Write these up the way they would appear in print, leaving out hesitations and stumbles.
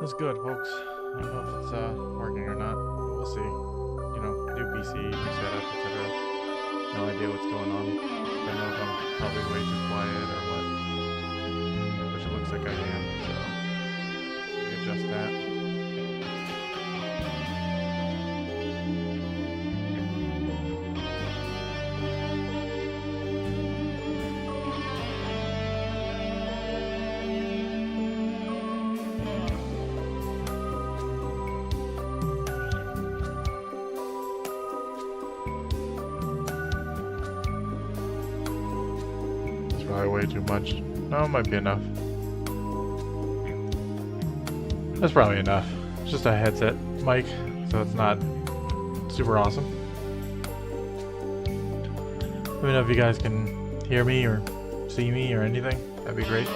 What's good, folks? I don't know if it's working or not, but we'll see. You know, new PC, new setup, etc. No idea what's going on. Don't know if I'm probably way too quiet or what, which it looks like I am, so adjust that. Probably way too much. No, it might be enough. That's probably enough. It's just a headset mic, so it's not super awesome. Let me know if you guys can hear me or see me or anything. That'd be great.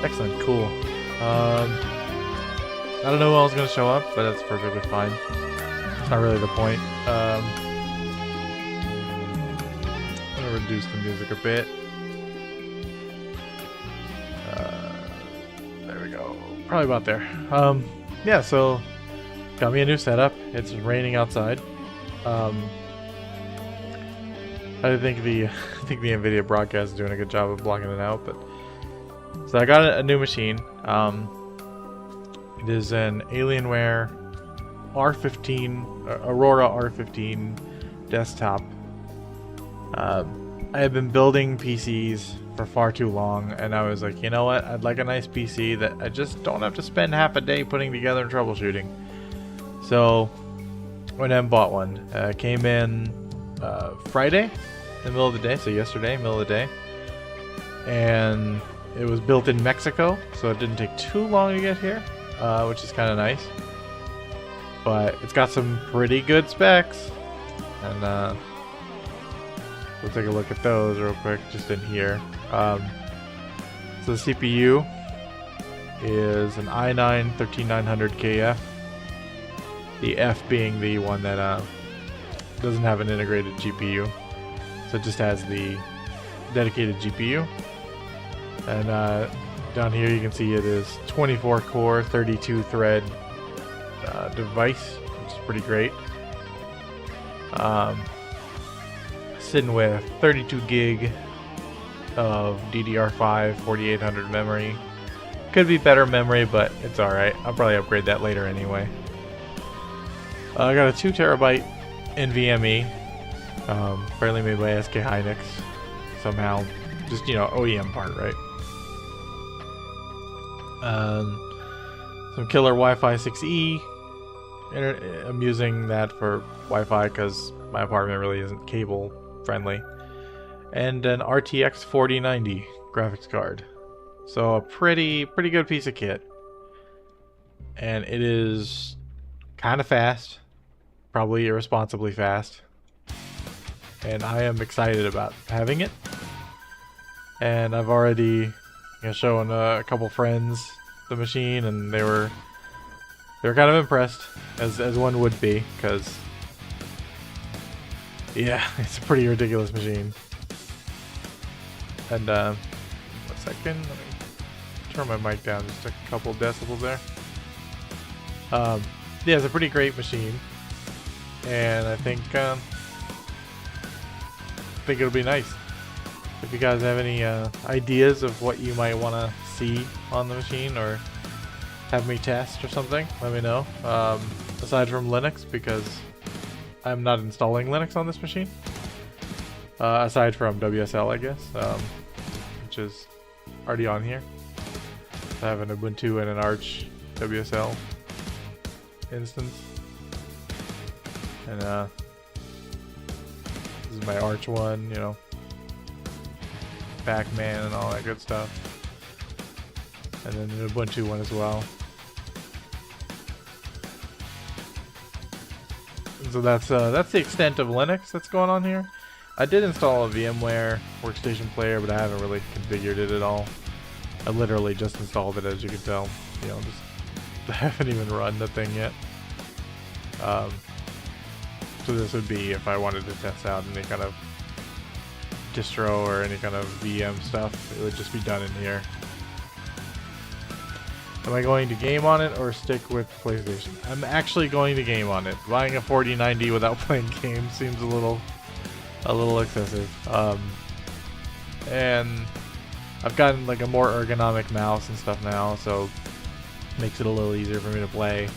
Excellent, cool. I don't know who else is going to show up, but that's perfectly fine. It's not really the point. I'm going to reduce the music a bit. There we go. Probably about there. Yeah, so got me a new setup. It's raining outside. I think the NVIDIA broadcast is doing a good job of blocking it out, but so I got a new machine. It is an Alienware R15, Aurora R15 desktop. I have been building PCs for far too long, and I was like, you know what? I'd like a nice PC that I just don't have to spend half a day putting together and troubleshooting. So, went and bought one. Came in Friday, in the middle of the day, so yesterday, middle of the day. And it was built in Mexico, so it didn't take too long to get here. Which is kind of nice, but it's got some pretty good specs, and we'll take a look at those real quick just in here. So the CPU is an i9 13900KF, the F being the one that doesn't have an integrated GPU, so it just has the dedicated GPU. And down here you can see it is 24 core 32 thread device, which is pretty great. Sitting with 32 gig of DDR5 4800 memory. Could be better memory, but it's alright. I'll probably upgrade that later anyway. I got a 2 terabyte NVMe, apparently made by SK Hynix somehow, just, you know, OEM part, right? Some killer Wi-Fi 6E. I'm using that for Wi-Fi because my apartment really isn't cable friendly. And an RTX 4090 graphics card. So a pretty good piece of kit. And it is kind of fast, probably irresponsibly fast. And I am excited about having it. And I've already showing a couple friends the machine, and they were kind of impressed, as one would be, because yeah, it's a pretty ridiculous machine. And one second, let me turn my mic down just a couple decibels there. Yeah, it's a pretty great machine, and I think it'll be nice. If you guys have any ideas of what you might want to see on the machine, or have me test or something, let me know. Aside from Linux, because I'm not installing Linux on this machine. Aside from WSL, I guess, which is already on here. I have an Ubuntu and an Arch WSL instance. And this is my Arch one, you know. Pac-Man and all that good stuff, and then an Ubuntu one as well. So that's the extent of Linux that's going on here. I did install a VMware workstation player, but I haven't really configured it at all. I literally just installed it, as you can tell. You know, just I haven't even run the thing yet. what this would be if I wanted to test out any kind of distro or any kind of VM stuff. It would just be done in here. Am I going to game on it or stick with PlayStation? I'm actually going to game on it. Buying a 4090 without playing games seems a little excessive. And I've gotten like a more ergonomic mouse and stuff now, so it makes it a little easier for me to play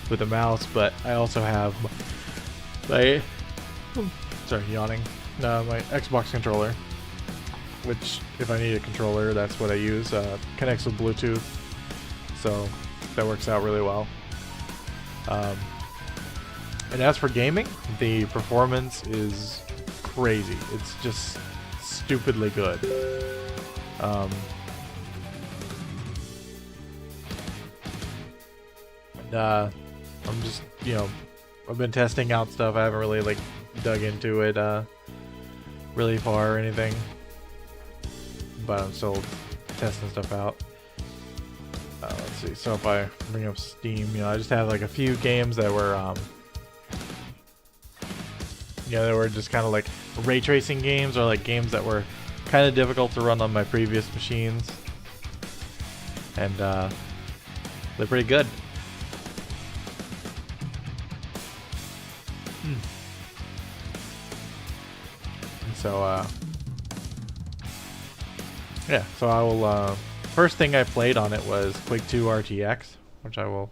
with a mouse. But I also have my yawning. My Xbox controller, which if I need a controller, that's what I use. Connects with Bluetooth, so that works out really well. And as for gaming, the performance is crazy. It's just stupidly good. I'm just, I've been testing out stuff. I haven't really like dug into it really far or anything, but I'm still testing stuff out. Let's see. So if I bring up Steam, I just have like a few games that were they were just kind of like ray tracing games, or like games that were kind of difficult to run on my previous machines, and they're pretty good. And so yeah, so I will first thing I played on it was Quake 2 RTX, which I will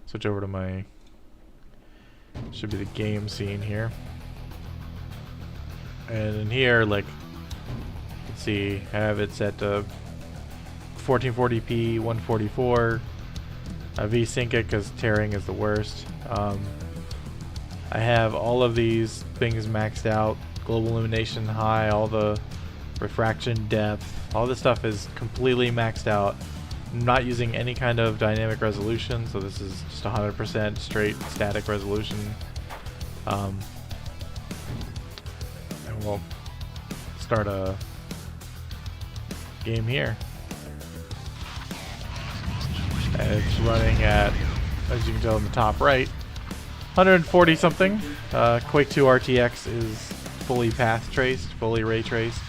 switch over to my, should be the game scene here. And in here, like, let's see, I have it set to 1440p, 144. I V-sync it because tearing is the worst. I have all of these things maxed out. Global illumination high, all the refraction depth, all this stuff is completely maxed out. I'm not using any kind of dynamic resolution, so this is just 100% straight static resolution. And we'll start a game here. And it's running at, as you can tell in the top right, 140 something. Quake 2 RTX is fully path traced, fully ray traced.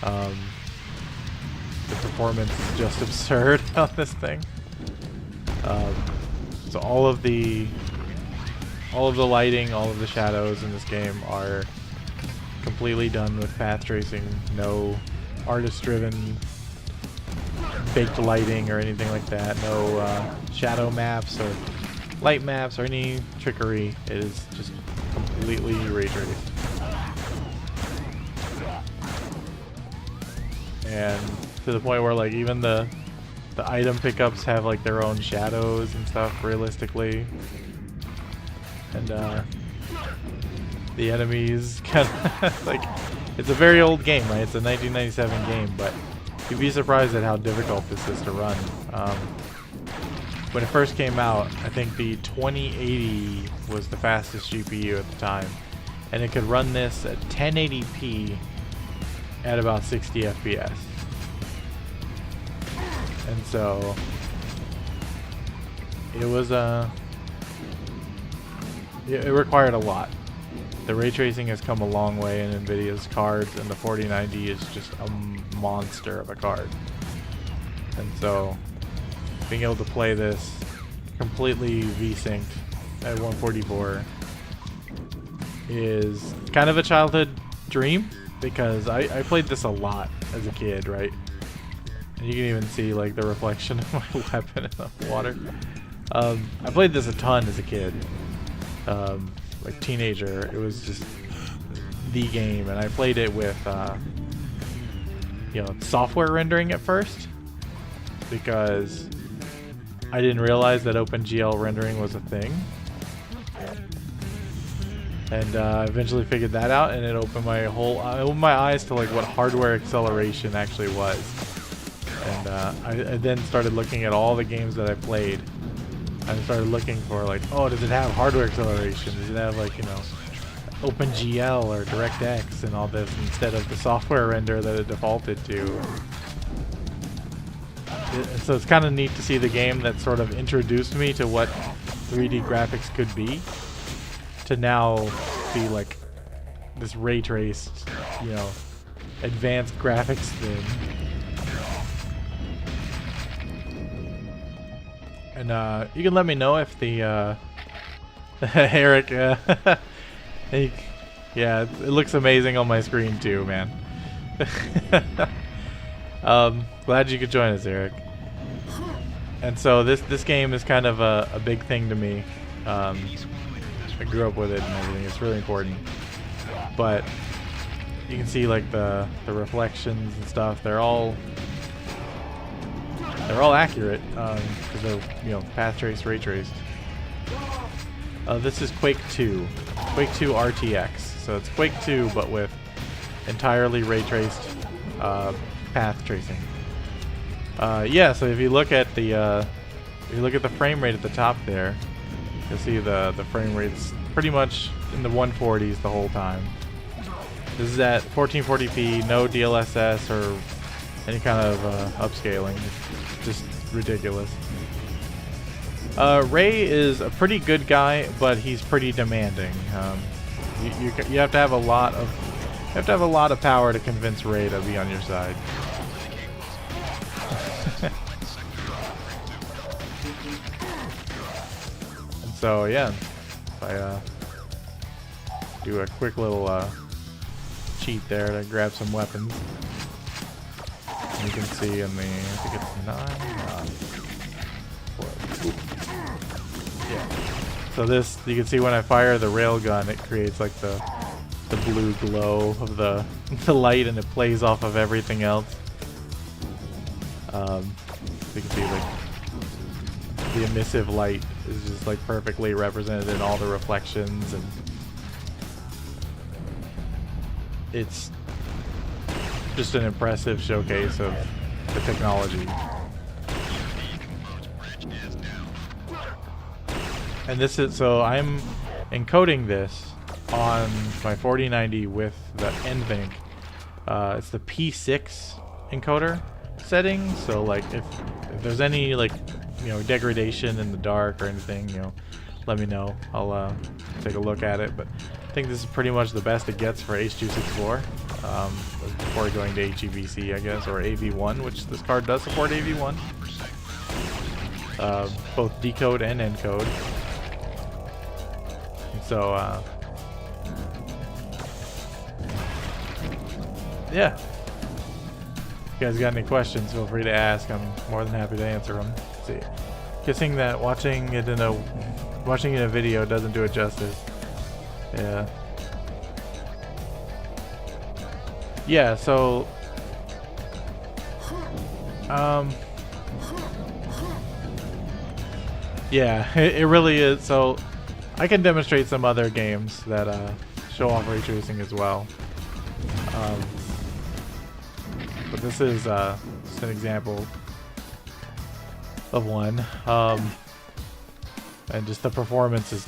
The performance is just absurd on this thing. So all of the lighting, all of the shadows in this game are completely done with path tracing. No artist-driven baked lighting or anything like that. No shadow maps or light maps or any trickery. It is just completely ray traced. And to the point where like even the item pickups have like their own shadows and stuff realistically. And the enemies kind of like, it's a very old game, right? It's a 1997 game, but you'd be surprised at how difficult this is to run. When it first came out, I think the 2080 was the fastest GPU at the time, and it could run this at 1080p at about 60 FPS. And so it was it required a lot. The ray tracing has come a long way in NVIDIA's cards, and the 4090 is just a monster of a card. And so being able to play this completely V-synced at 144 is kind of a childhood dream, because I played this a lot as a kid, right? And you can even see like the reflection of my weapon in the water. I played this a ton as a kid. Like teenager, it was just the game, and I played it with software rendering at first, because I didn't realize that OpenGL rendering was a thing. And eventually figured that out, and it opened my eyes to like what hardware acceleration actually was. And I then started looking at all the games that I played. I started looking for like, oh, does it have hardware acceleration? Does it have like, OpenGL or DirectX and all this instead of the software render that it defaulted to? So it's kind of neat to see the game that sort of introduced me to what 3D graphics could be. to now be like this ray traced, you know, advanced graphics thing. And you can let me know if the Eric, yeah, it looks amazing on my screen too, man. Glad you could join us, Eric. And so this game is kind of a big thing to me. I grew up with it and everything. It's really important. But you can see like the reflections and stuff. They're all accurate because they're, you know, path trace, ray traced. This is Quake 2, Quake 2 RTX. So it's Quake 2, but with entirely ray traced path tracing. Yeah. So if you look at the frame rate at the top there, you'll see the frame rate's pretty much in the 140s the whole time. This is at 1440p, no DLSS or any kind of upscaling. It's just ridiculous. Ray is a pretty good guy, but he's pretty demanding. You have to have a lot of power to convince Ray to be on your side. And so yeah, if I do a quick little cheat there to grab some weapons. You can see in the, I think it's 9. Yeah. So this, you can see when I fire the railgun, it creates like the blue glow of the light, and it plays off of everything else. So you can see like the emissive light is just like perfectly represented in all the reflections, and it's just an impressive showcase of the technology. And this is, so I'm encoding this on my 4090 with the NVENC. It's the P6 encoder setting, so like if there's any like, you know, degradation in the dark or anything, you know, let me know. I'll take a look at it, but I think this is pretty much the best it gets for H.264. Before going to HEVC, I guess, or AV1, which this card does support AV1. Both decode and encode. And so, yeah. If you guys got any questions, feel free to ask. I'm more than happy to answer them. Let's see, guessing that watching it in a video doesn't do it justice. Yeah. Yeah, so yeah, it really is. So I can demonstrate some other games that show off ray tracing as well. But this is just an example of one. And just the performance is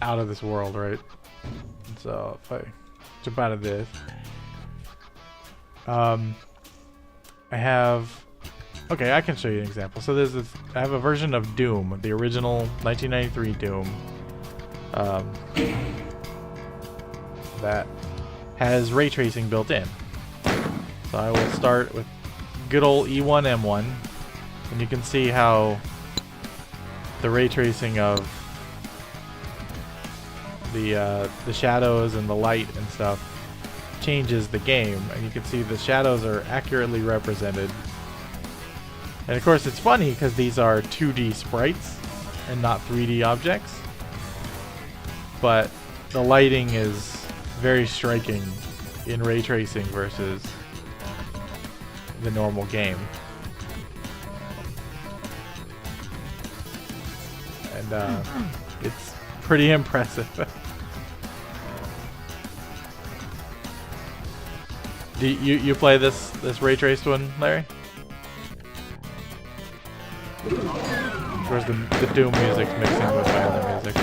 out of this world, right? So if I jump out of this, I have, okay, I can show you an example. So there's this, I have a version of Doom, the original 1993 Doom, that has ray tracing built in. So I will start with good old E1 M1, and you can see how the ray tracing of the shadows and the light and stuff changes the game, and you can see the shadows are accurately represented. And of course it's funny because these are 2D sprites and not 3D objects, but the lighting is very striking in ray tracing versus the normal game. And it's pretty impressive. Do you play this ray traced one, Larry? Of course, the Doom music's mixing with my other music.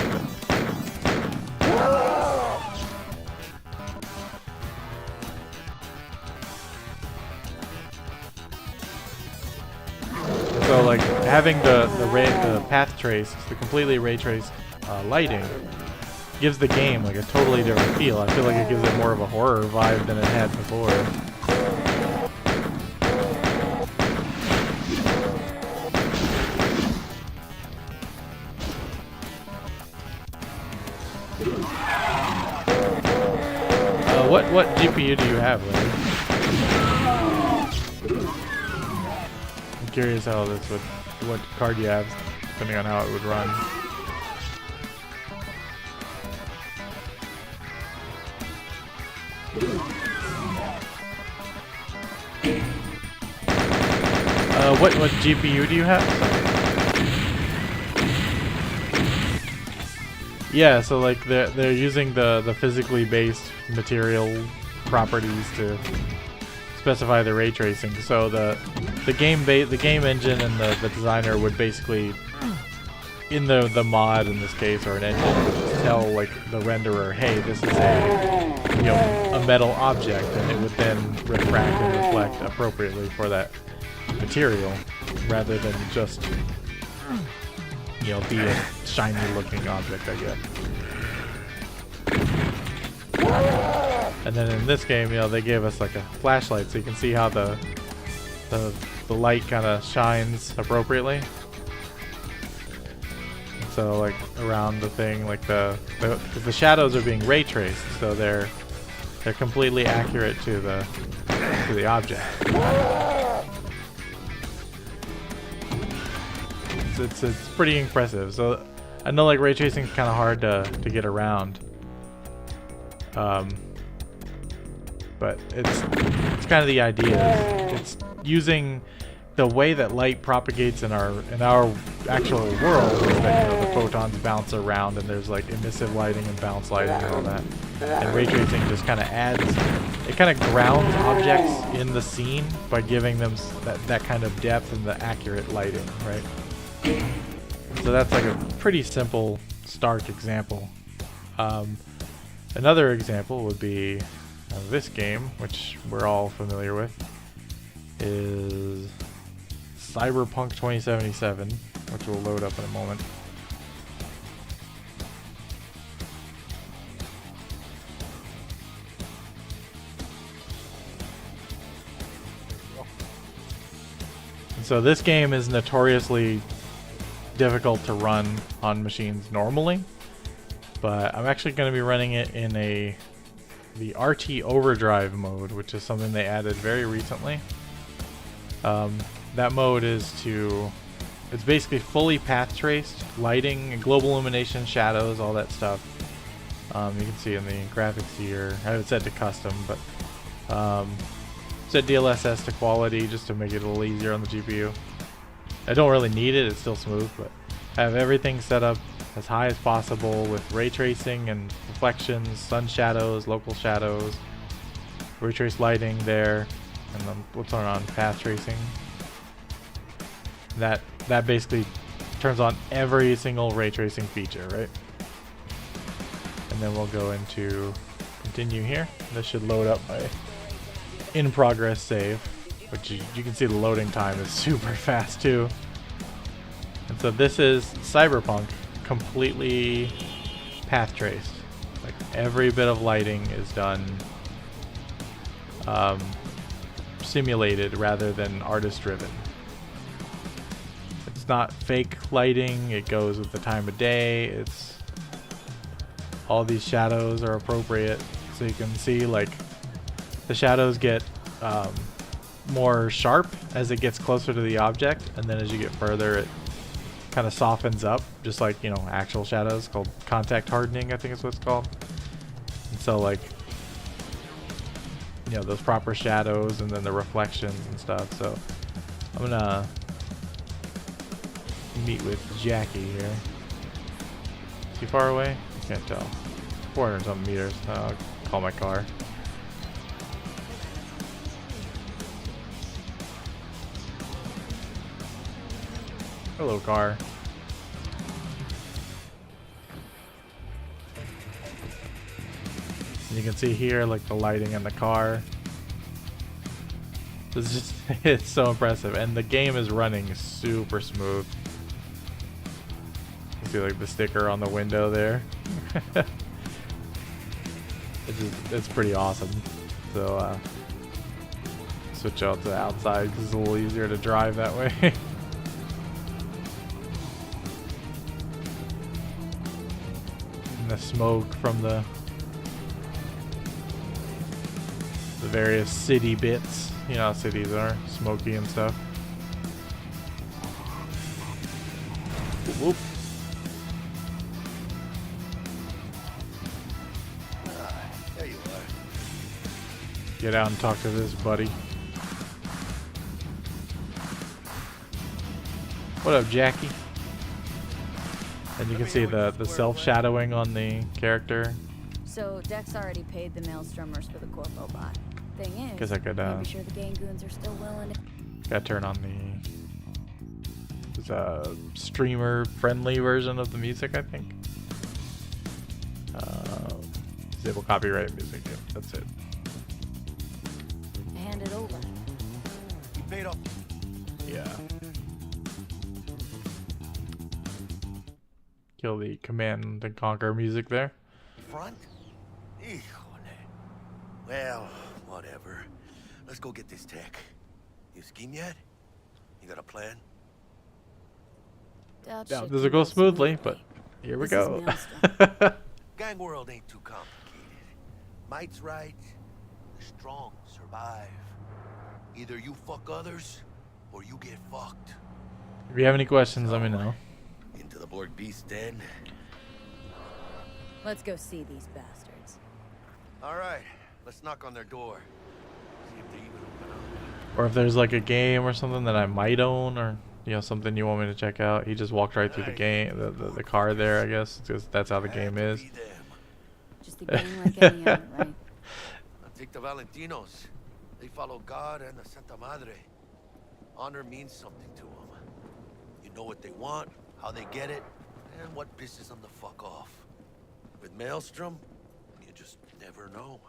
So, like, having the path traced, the completely ray traced lighting, gives the game like a totally different feel. I feel like it gives it more of a horror vibe than it had before. What GPU do you have, Larry? I'm curious how this would, what card you have, depending on how it would run. What GPU do you have? Yeah, so like they're using the physically based material properties to specify the ray tracing. So the game engine and the designer would basically, in the mod in this case, or an engine, would tell like the renderer, hey, this is a metal object, and it would then refract and reflect appropriately for that material, rather than just be a shiny looking object, I guess. And then in this game, they gave us like a flashlight, so you can see how the light kind of shines appropriately. And so like around the thing, like the shadows are being ray traced, so they're completely accurate to the object. It's pretty impressive. So I know like ray tracing is kind of hard to get around, but it's kind of the idea. It's using the way that light propagates in our actual world, is that the photons bounce around, and there's like emissive lighting and bounce lighting and all that. And ray tracing just kind of grounds objects in the scene by giving them that kind of depth and the accurate lighting, right? So that's like a pretty simple, stark example. Another example would be this game, which we're all familiar with, is Cyberpunk 2077, which will load up in a moment. And so this game is notoriously difficult to run on machines normally, but I'm actually going to be running it in the RT Overdrive mode, which is something they added very recently. That mode it's basically fully path traced, lighting, global illumination, shadows, all that stuff. You can see in the graphics here, I have it set to custom, but set DLSS to quality just to make it a little easier on the GPU. I don't really need it, it's still smooth, but I have everything set up as high as possible with ray tracing and reflections, sun shadows, local shadows, ray trace lighting there, and then we'll turn on path tracing. That basically turns on every single ray tracing feature, right? And then we'll go into continue here. This should load up my in progress save, which you can see the loading time is super fast too. And so this is Cyberpunk completely path traced. Like every bit of lighting is done simulated rather than artist driven. It's not fake lighting, it goes with the time of day. It's all these shadows are appropriate, so you can see like the shadows get more sharp as it gets closer to the object, and then as you get further it kind of softens up, just like actual shadows, called contact hardening, I think is what it's called. And so like those proper shadows and then the reflections and stuff. So I'm gonna meet with Jackie here. Is he far away? I can't tell. 400 something meters. I'll call my car. Hello, car. And you can see here like the lighting in the car. It's just it's so impressive, and the game is running super smooth. You see like the sticker on the window there. it's pretty awesome. So switch out to the outside because it's a little easier to drive that way. And the smoke from the various city bits. You know how cities are, smoky and stuff. Whoop. There you are. Get out and talk to this buddy. What up, Jackie? And you can see the self-shadowing on the character. So Dex already paid the Maelstromers for the Corpo bot. Thing is, Guess I could be sure the Gangoons are still willing to... gotta turn on the streamer-friendly version of the music, I think. Disable copyright music. Yeah, that's it. hand it over. You paid off. Yeah. Kill the Command and Conquer music there. Front? Híjole. Well, whatever. Let's go get this tech. You scheme yet? You got a plan? Doubt Yeah, shit this will can go smoothly, but here we This is go. Maelstrom. Gang world ain't too complicated. Might's right. The strong survive. Either you fuck others, or you get fucked. If you have any questions, let me know. Into the Borg beast den. Let's go see these bastards. All right, let's knock on their door. See if they even open up. Or if there's like a game or something that I might own, or you know, something you want me to check out. He just walked right through the game, the car there, I guess, because that's how the game is. Just a game like any other, right? I'll take the Valentinos. They follow God and the Santa Madre. Honor means something to them. You know what they want, how they get it, and what pisses them the fuck off. With Maelstrom, you just never know.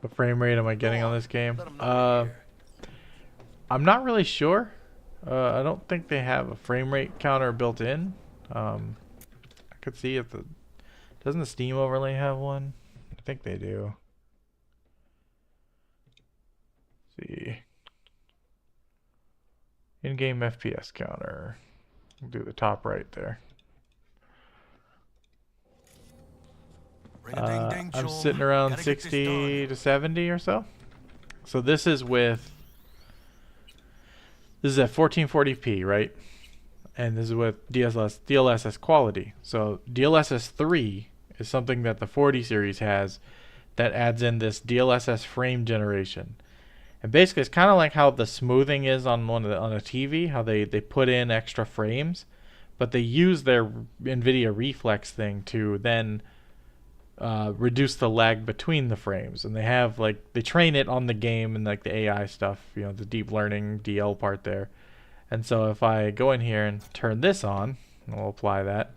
What frame rate am I getting on this game? Let 'em know we're here. I'm not really sure. I don't think they have a frame rate counter built in. I could see if doesn't the Steam overlay have one? I think they do. Let's see. In-game FPS counter. We'll do the top right there. Ring-a-ding-ding, I'm chum. sitting around Gotta get this 60 done. to 70 or so. So this is at 1440p, right? And this is with DLSS quality. So DLSS 3 is something that the 40 series has that adds in this DLSS frame generation. And basically it's kind of like how the smoothing is on on a TV, how they put in extra frames, but they use their NVIDIA Reflex thing to then reduce the lag between the frames. And they have they train it on the game and like the AI stuff, you know, the deep learning DL part there. And so if I go in here and turn this on, and we'll apply that,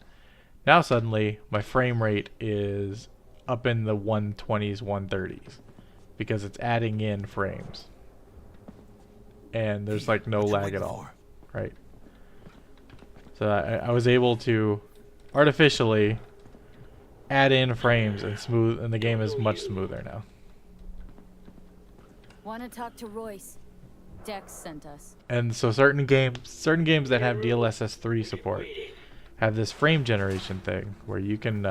now suddenly my frame rate is up in the 120s, 130s because it's adding in frames. And there's like no lag at all, right? So I was able to artificially add in frames and the game is much smoother now. Want to talk to Royce? Dex sent us. And so certain games that have DLSS 3 support have this frame generation thing where you can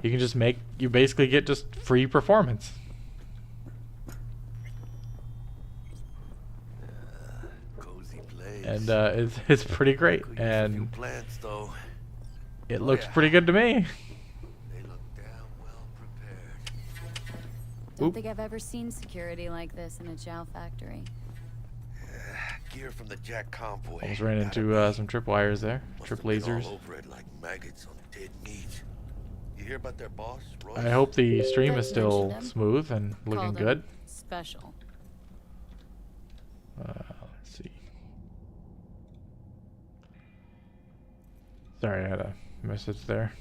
just you basically get just free performance. Cozy place. And it's pretty great, Could use a few and plants, though. it Oh, looks yeah. pretty good to me. They look damn well prepared. Don't Oop. think I've ever seen security like this in a chow factory. Gear from the Jack convoy. Almost ran Gotta into be. some tripwires there, Must trip have been lasers. all over it like maggots on dead meat. You hear about their boss, Royce? I hope the stream is Dex still mentioned him. smooth and looking Called him good. Special. Let's see. Sorry, I had a message there.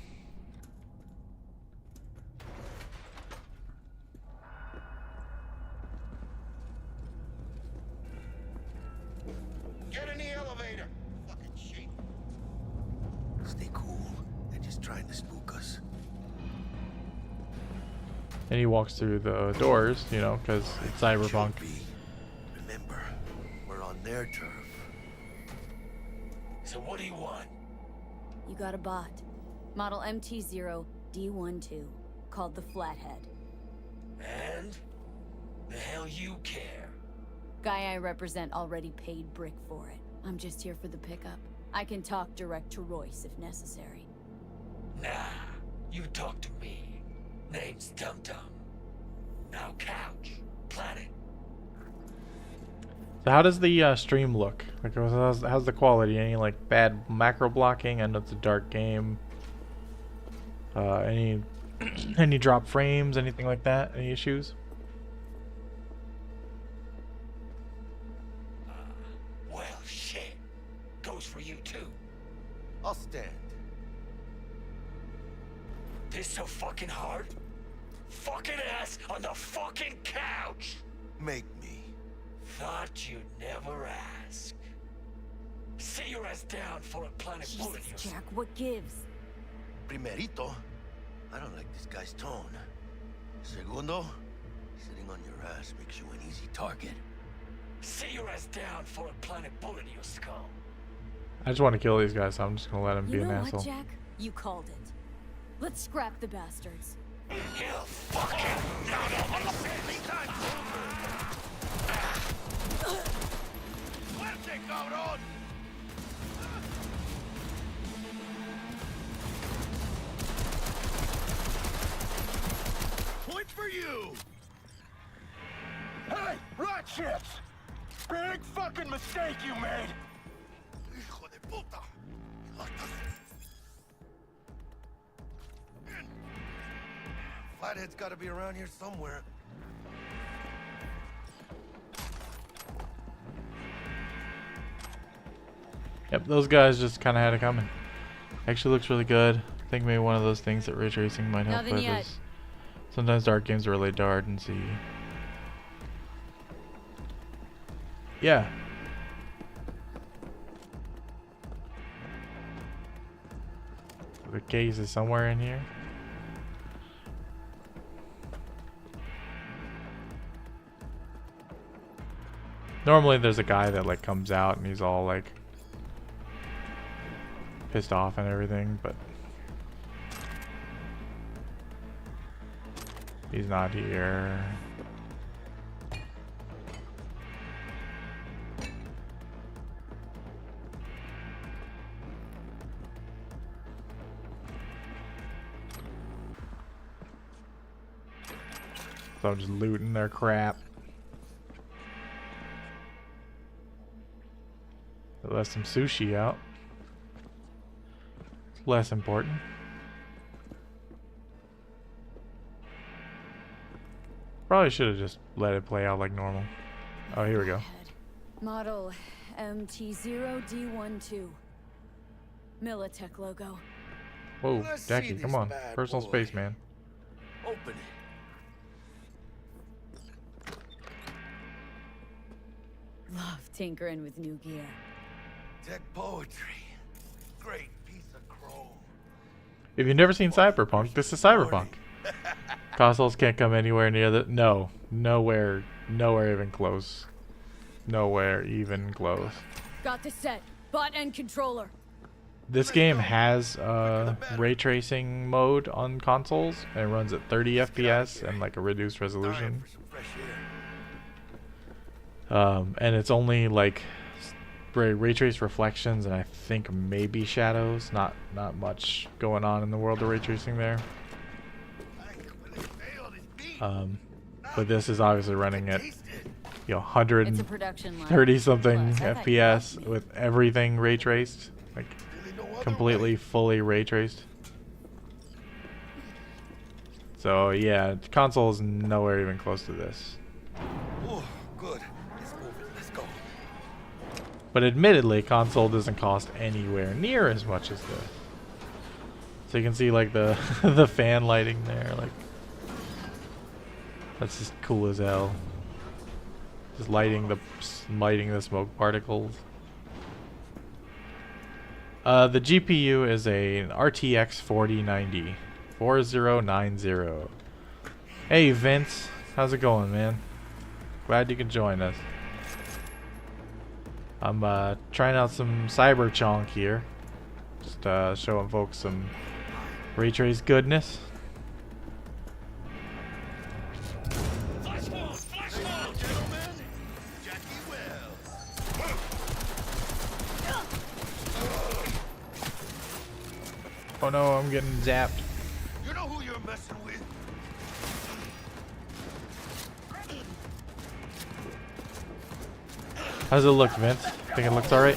Get in the elevator. Fucking sheep. Stay cool. They're just trying to spook us. And he walks through the doors, you know, because it's cyberpunk. Should be. Remember, we're on their turf. So what do you want? You got a bot. Model MT0D12, called the Flathead. And? The hell you care? Guy I represent already paid Brick for it. I'm just here for the pickup. I can talk direct to Royce if necessary. Nah, you talk to me. Name's Dum Dum. Now couch, planet. So how does the stream look? Like, how's the quality? Any like bad macro blocking? I know it's a dark game. Any any drop frames? Anything like that? Any issues? Well, shit. Goes for you too. I'll stand. This so fucking hard? Fucking ass on the fucking couch! Make me. Thought you'd never ask. Sit your ass down for a planet bullet. Jesus, Jack, what gives? Primerito, I don't like this guy's tone. Segundo, sitting on your ass makes you an easy target. Sit your ass down for a planet bullet in your skull. I just want to kill these guys, so I'm just gonna let him be You an know asshole. what, Jack? You called it. Let's scrap the bastards. Hell fucking Fuerte, cabrón! Point for you! Hey, rat shits! Big fucking mistake you made! Hijo de puta! Flathead's gotta be around here somewhere. Yep, those guys just kind of had it coming. Actually looks really good. I think maybe one of those things that ray tracing might help Nothing with yet. is sometimes dark games are really hard and see. Yeah. The case is somewhere in here. Normally there's a guy that like comes out and he's all like pissed off and everything, but he's not here. So I'm just looting their crap. They left some sushi out. Less important. Probably should have just let it play out like normal. Oh, here we go. Model MT0D12. Militech logo. Whoa, Let's see Jackie, this come on. bad Personal boy. space, man. Open it. Love tinkering with new gear. Tech poetry. Great piece of chrome. If you've never seen Cyberpunk, this is Cyberpunk. Consoles can't come anywhere near the... No. Nowhere even close. Nowhere even close. Got the set. Bot and controller. This game has ray tracing mode on consoles, and it runs at 30 FPS and like a reduced Time resolution. for some fresh air. And it's only like ray trace reflections and I think maybe shadows. Not much going on in the world of ray tracing there. But this is obviously running at 130 It's a production line. something Plus, I thought you FPS liked me. with everything ray traced, like completely fully ray traced. So yeah, console is nowhere even close to this. Oh, good. Let's move it. Let's go. But admittedly, console doesn't cost anywhere near as much as this. So you can see like the the fan lighting there, like that's just cool as hell. Just lighting the smoke particles. The GPU is an RTX 4090. Hey Vince, how's it going, man? Glad you could join us. I'm trying out some Cyberchonk here. Just showing folks some ray trace goodness. Oh no, I'm getting zapped. You know who you're messing with? How's it look, Vince? Think it looks alright?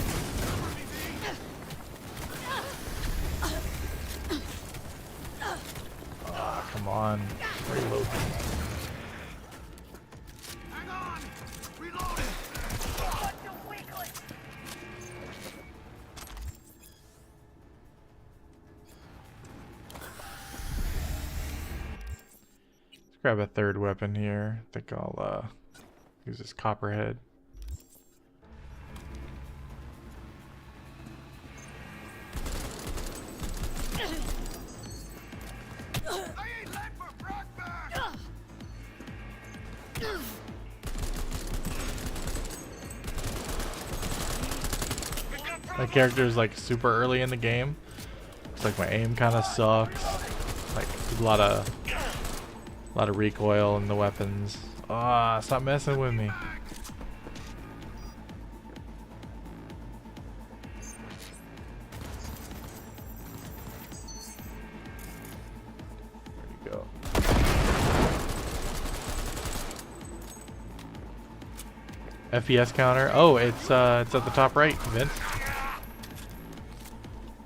Ah, come on. Reload. Hang on! Reloading! Let's grab a third weapon here. I think I'll use this copperhead. I ain't left for Brockback! My character is like super early in the game. It's like my aim kind of sucks. Like a lot of recoil in the weapons. Ah, stop messing with me. There you go. FPS counter. Oh, it's at the top right, Vince.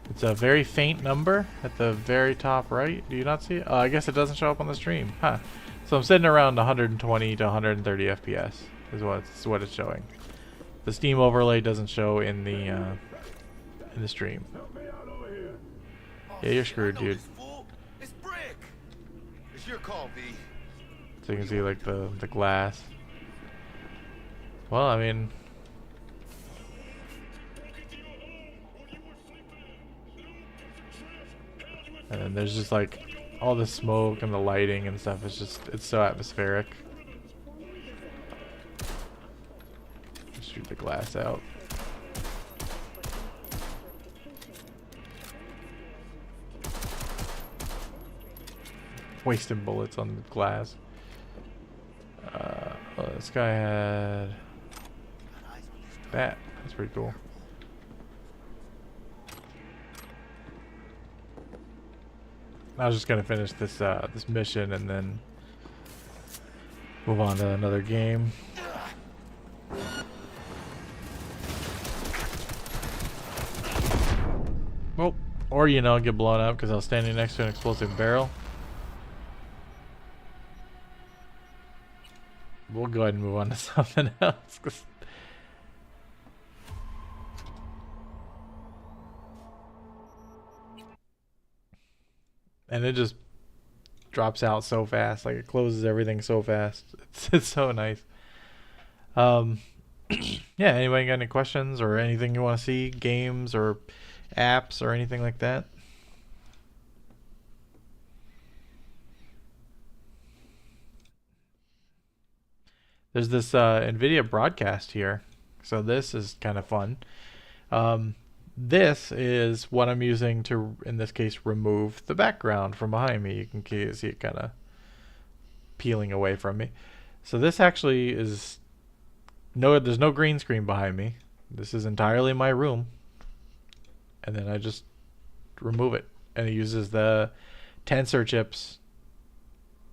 It's a very faint number at the very top right. Do you not see it? Oh, I guess it doesn't show up on the stream. Huh. So I'm sitting around 120 to 130 FPS is what it's showing. The Steam overlay doesn't show in the stream. Yeah, you're screwed, dude. It's Brick! It's your call, B. So you can see like the glass. Well, I mean, and then there's just like all the smoke and the lighting and stuff. It's so atmospheric. Shoot the glass out. Wasting bullets on the glass. Oh, this guy had that. That's pretty cool. I was just gonna finish this this mission and then move on to another game. Well, or you know, get blown up because I was standing next to an explosive barrel. We'll go ahead and move on to something else. And it just drops out so fast. Like it closes everything so fast. It's so nice. Yeah, anybody got any questions or anything you want to see? Games or apps or anything like that? There's this NVIDIA broadcast here. So this is kind of fun. This is what I'm using to, in this case, remove the background from behind me. You can see it kind of peeling away from me. So this actually is there's no green screen behind me. This is entirely my room. And then I just remove it. And it uses the tensor chips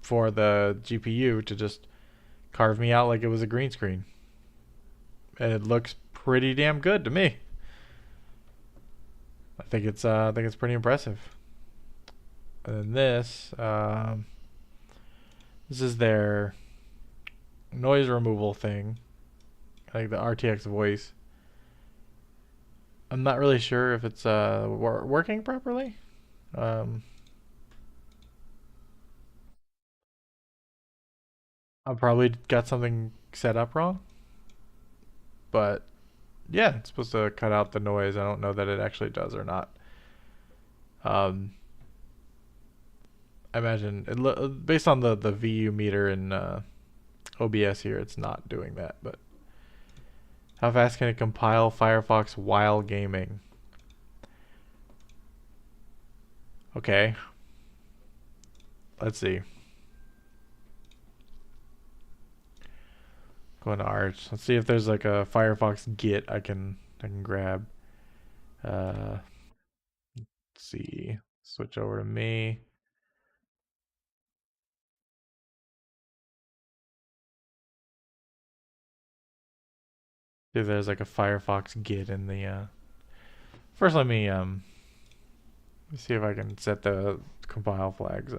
for the GPU to just carve me out like it was a green screen. And it looks pretty damn good to me. I think it's pretty impressive. And then this is their noise removal thing, like the RTX voice. I'm not really sure if it's working properly. I probably got something set up wrong, but yeah, it's supposed to cut out the noise. I don't know that it actually does or not. I imagine based on the VU meter in OBS here, it's not doing that. But how fast can it compile Firefox while gaming? Okay. Let's see. Go into Arch. Let's see if there's like a Firefox Git I can grab. Let's see. Switch over to me. See if there's like a Firefox Git in the first let me see if I can set the compile flags.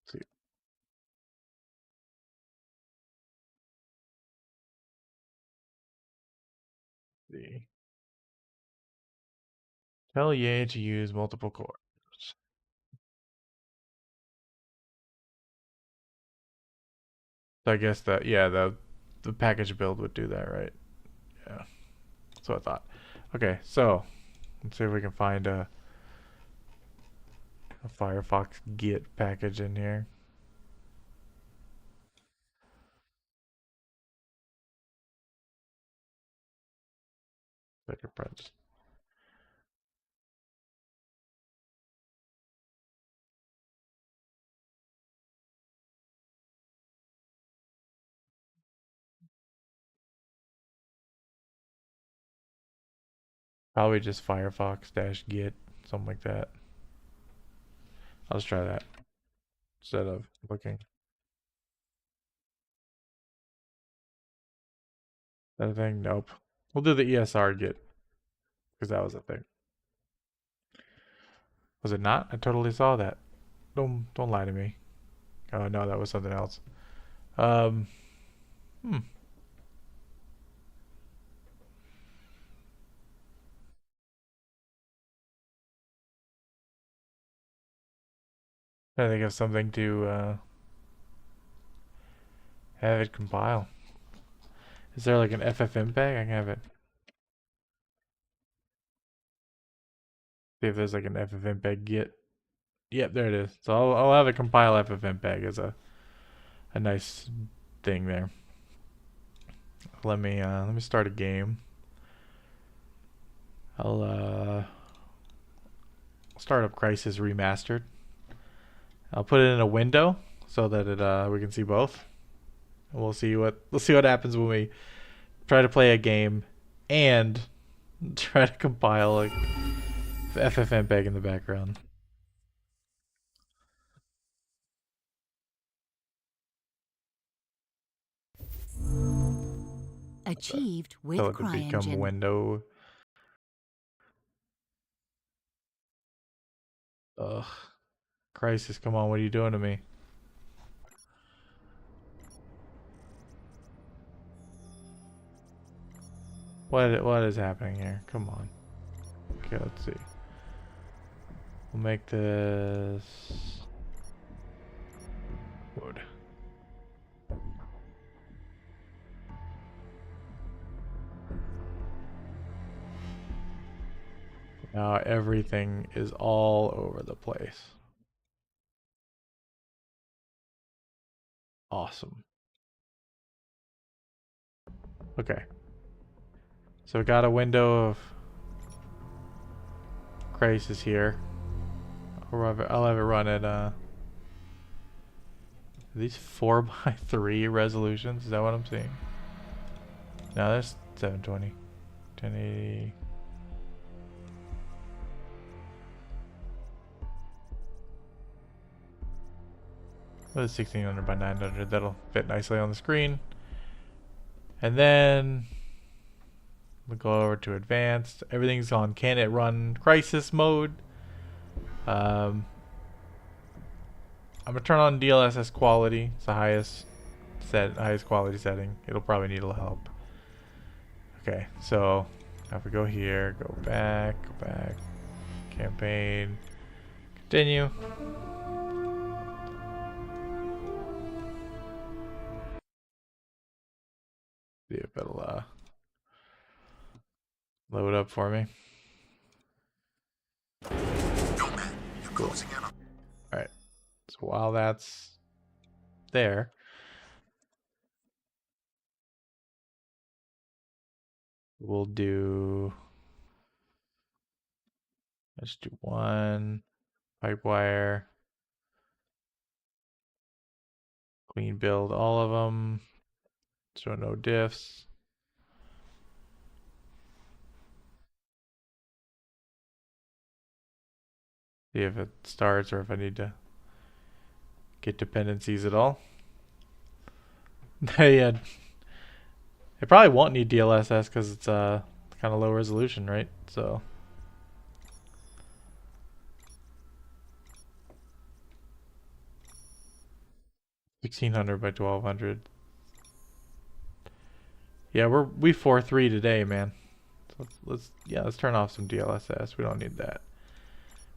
See. See. Tell Yay to use multiple cores. So I guess that yeah, the package build would do that, right? Yeah. That's what I thought. Okay, so let's see if we can find a Firefox Git package in here. Fingerprints. Probably just Firefox-Git, something like that. I'll just try that instead of looking. That thing? Nope. We'll do the ESR Git because that was a thing. Was it not? I totally saw that. Don't lie to me. Oh no, that was something else. Hmm. I think of something to have it compile. Is there like an FFmpeg? I can have it. See if there's like an FFmpeg Git. Yep, there it is. So I'll have it compile FFmpeg as a nice thing there. Let me start a game. I'll start up Crysis Remastered. I'll put it in a window so that it we can see both. And we'll see what happens when we try to play a game and try to compile like FFmpeg in the background. Achieved with Tell it to become CryEngine. window. Ugh. Crysis, come on, what are you doing to me? What is happening here? Come on. Okay, let's see. We'll make this wood. Now everything is all over the place. Awesome. Okay. So we got a window of Crysis here. I'll have it run at are these 4:3 resolutions? Is that what I'm seeing? No, there's 720. 1080. What is 1600 by 900? That'll fit nicely on the screen. And then we'll go over to advanced. Everything's on can it run Crysis mode. I'm gonna turn on DLSS quality. It's the highest quality setting. It'll probably need a little help. Okay, so now if we go here, go back, campaign, continue. See if it'll load up for me. Cool. Alright. So while that's there, we'll do... Let's do one pipe wire. Clean build all of them. So no diffs. See if it starts or if I need to get dependencies at all. Yeah. It probably won't need DLSS because it's kind of low resolution, right? So 1600 by 1200. Yeah, we 4.3 today, man. So let's turn off some DLSS. We don't need that.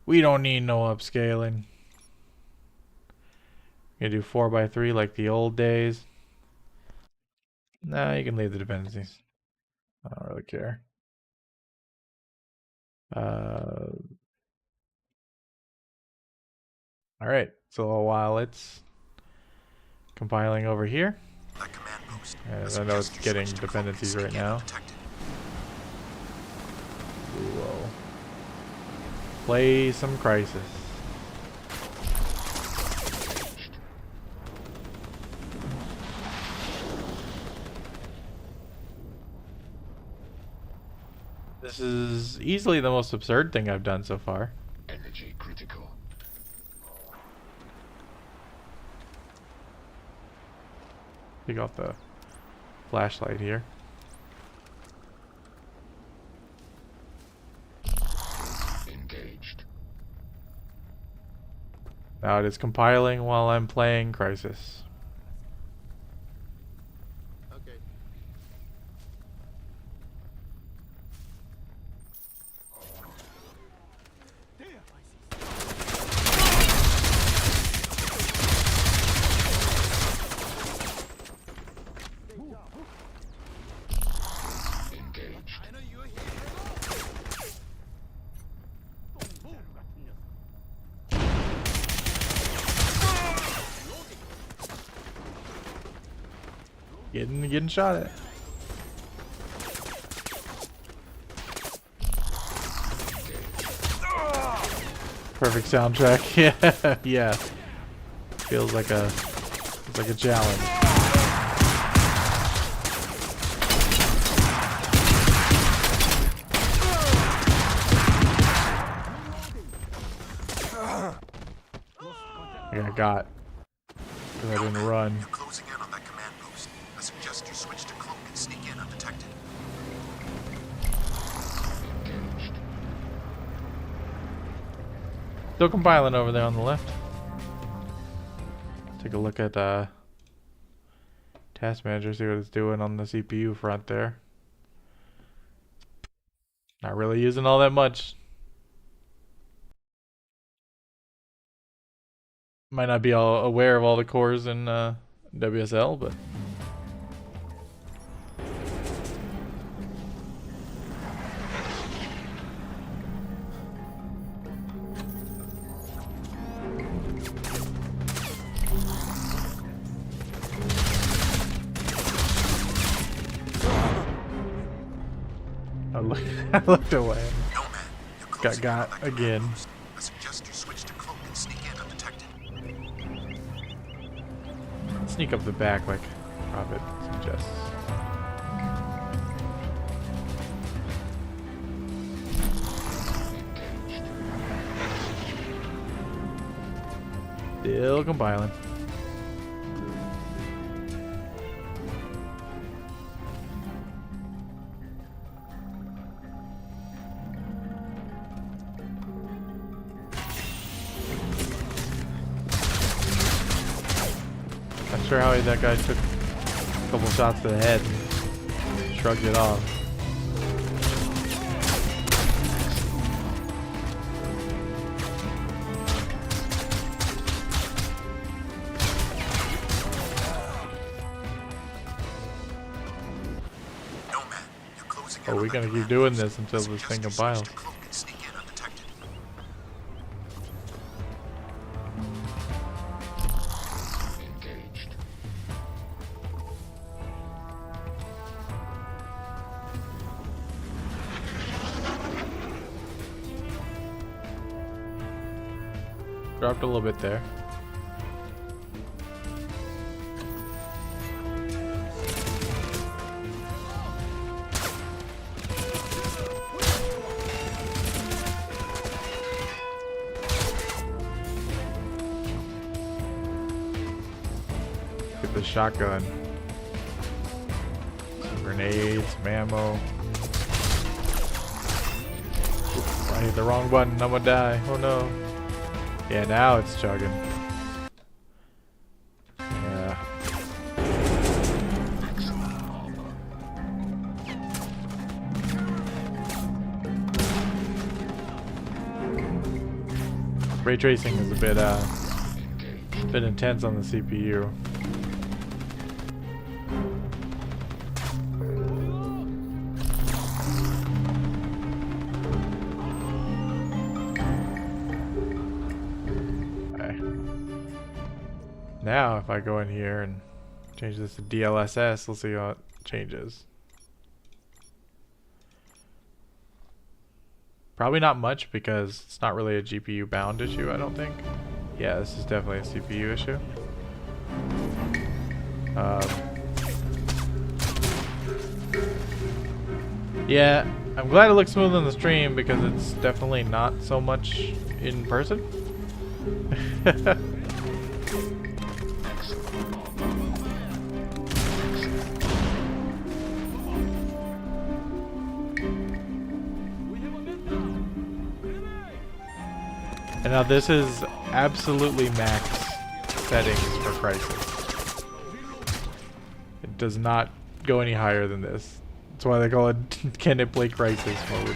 We don't need no upscaling. Gonna do 4x3 like the old days. Nah, you can leave the dependencies. I don't really care. Alright, so while it's compiling over here, and I know it's getting dependencies right now, we will play some Crysis. This is easily the most absurd thing I've done so far. Energy critical. Take off the flashlight here. Engaged. Now it is compiling while I'm playing Crysis. Okay. Engaged. I know you're here. Getting shot at. Perfect soundtrack. Yeah, yeah. Feels like a challenge. I got because I didn't run. You're closing in on that command post. I suggest you switch to cloak and sneak in undetected. Engaged. Still compiling over there on the left. Take a look at Task Manager, see what it's doing on the CPU front there. Not really using all that much. Might not be all aware of all the cores in WSL, but I looked away. Nomad, you're closing in on Got that command again. post. I suggest you switch to cloak and sneak in undetected. Sneak up the back like Prophet suggests. Still compiling. Not sure how that guy took a couple shots to the head and shrugged it off. Nomad, you're closing in Are on we that gonna keep command doing post. this until I this suggest thing you switch compiles? to cloak and sneak in undetected. dropped a little bit there. Get the shotgun. Some grenades, some ammo. I hit the wrong button, I'm gonna die. Oh no. Yeah, now it's chugging. Yeah. Ray tracing is a bit intense on the CPU. Now, if I go in here and change this to DLSS, we'll see how it changes. Probably not much because it's not really a GPU bound issue, I don't think. Yeah, this is definitely a CPU issue. Yeah, I'm glad it looks smooth on the stream because it's definitely not so much in person. And now this is absolutely max settings for Crysis. It does not go any higher than this. That's why they call it Can It Play Crysis mode.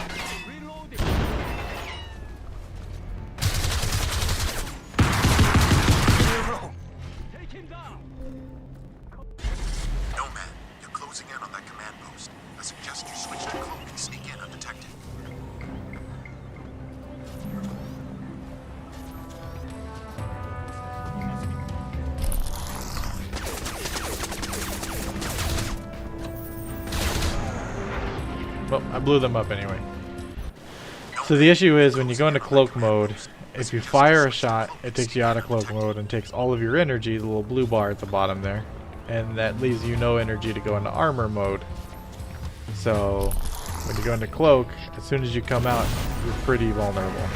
Nomad, you're closing in on that command post. I suggest you switch to cloak and sneak in undetected. Well, I blew them up anyway. So the issue is when you go into cloak mode, if you fire a shot, it takes you out of cloak mode and takes all of your energy, the little blue bar at the bottom there. And that leaves you no energy to go into armor mode. So when you go into cloak, as soon as you come out, you're pretty vulnerable.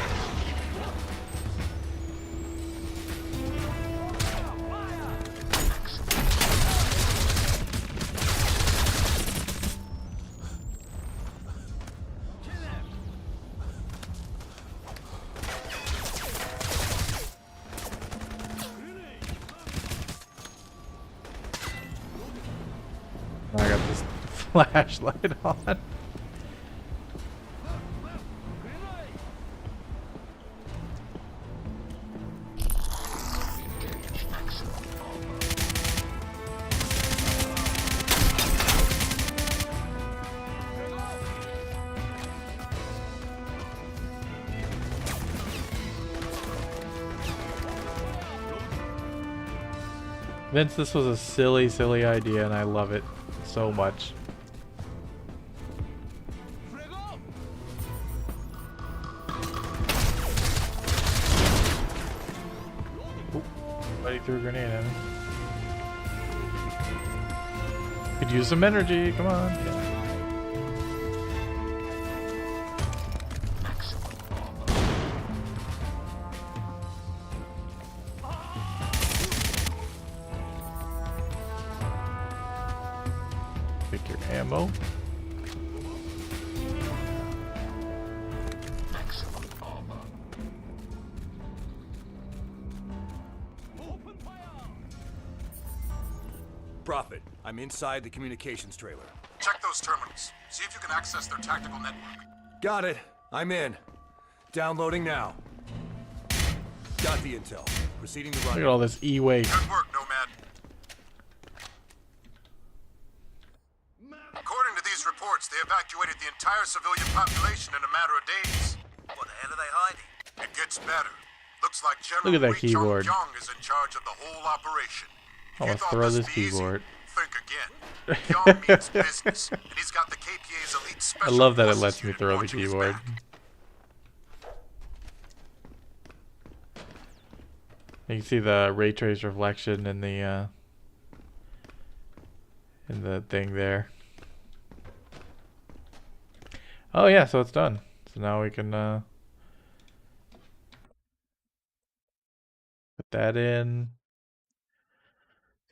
I got this flashlight on. Vince, this was a silly, silly idea and I love it so much. Ooh, somebody threw a grenade at me. Could use some energy, come on. Yeah. Pick your ammo. Prophet, I'm inside the communications trailer. Check those terminals. See if you can access their tactical network. Got it. I'm in. Downloading now. Got the intel. Proceeding to run. Look at all this e-waste. Good work, Nomad. According to these reports, they evacuated the entire civilian population in a matter of days. What the hell are they hiding? It gets better. Looks like General Look at that Wei keyboard. Chong is in charge of the whole operation. I'm You gonna thought throw this this would be easy? keyboard. Think again. Young means business, and he's got the KPA's elite I special love that it forces lets me unit throw the watching his keyboard. back. You can see the ray trace reflection in the thing there. Oh yeah, so it's done. So now we can put that in.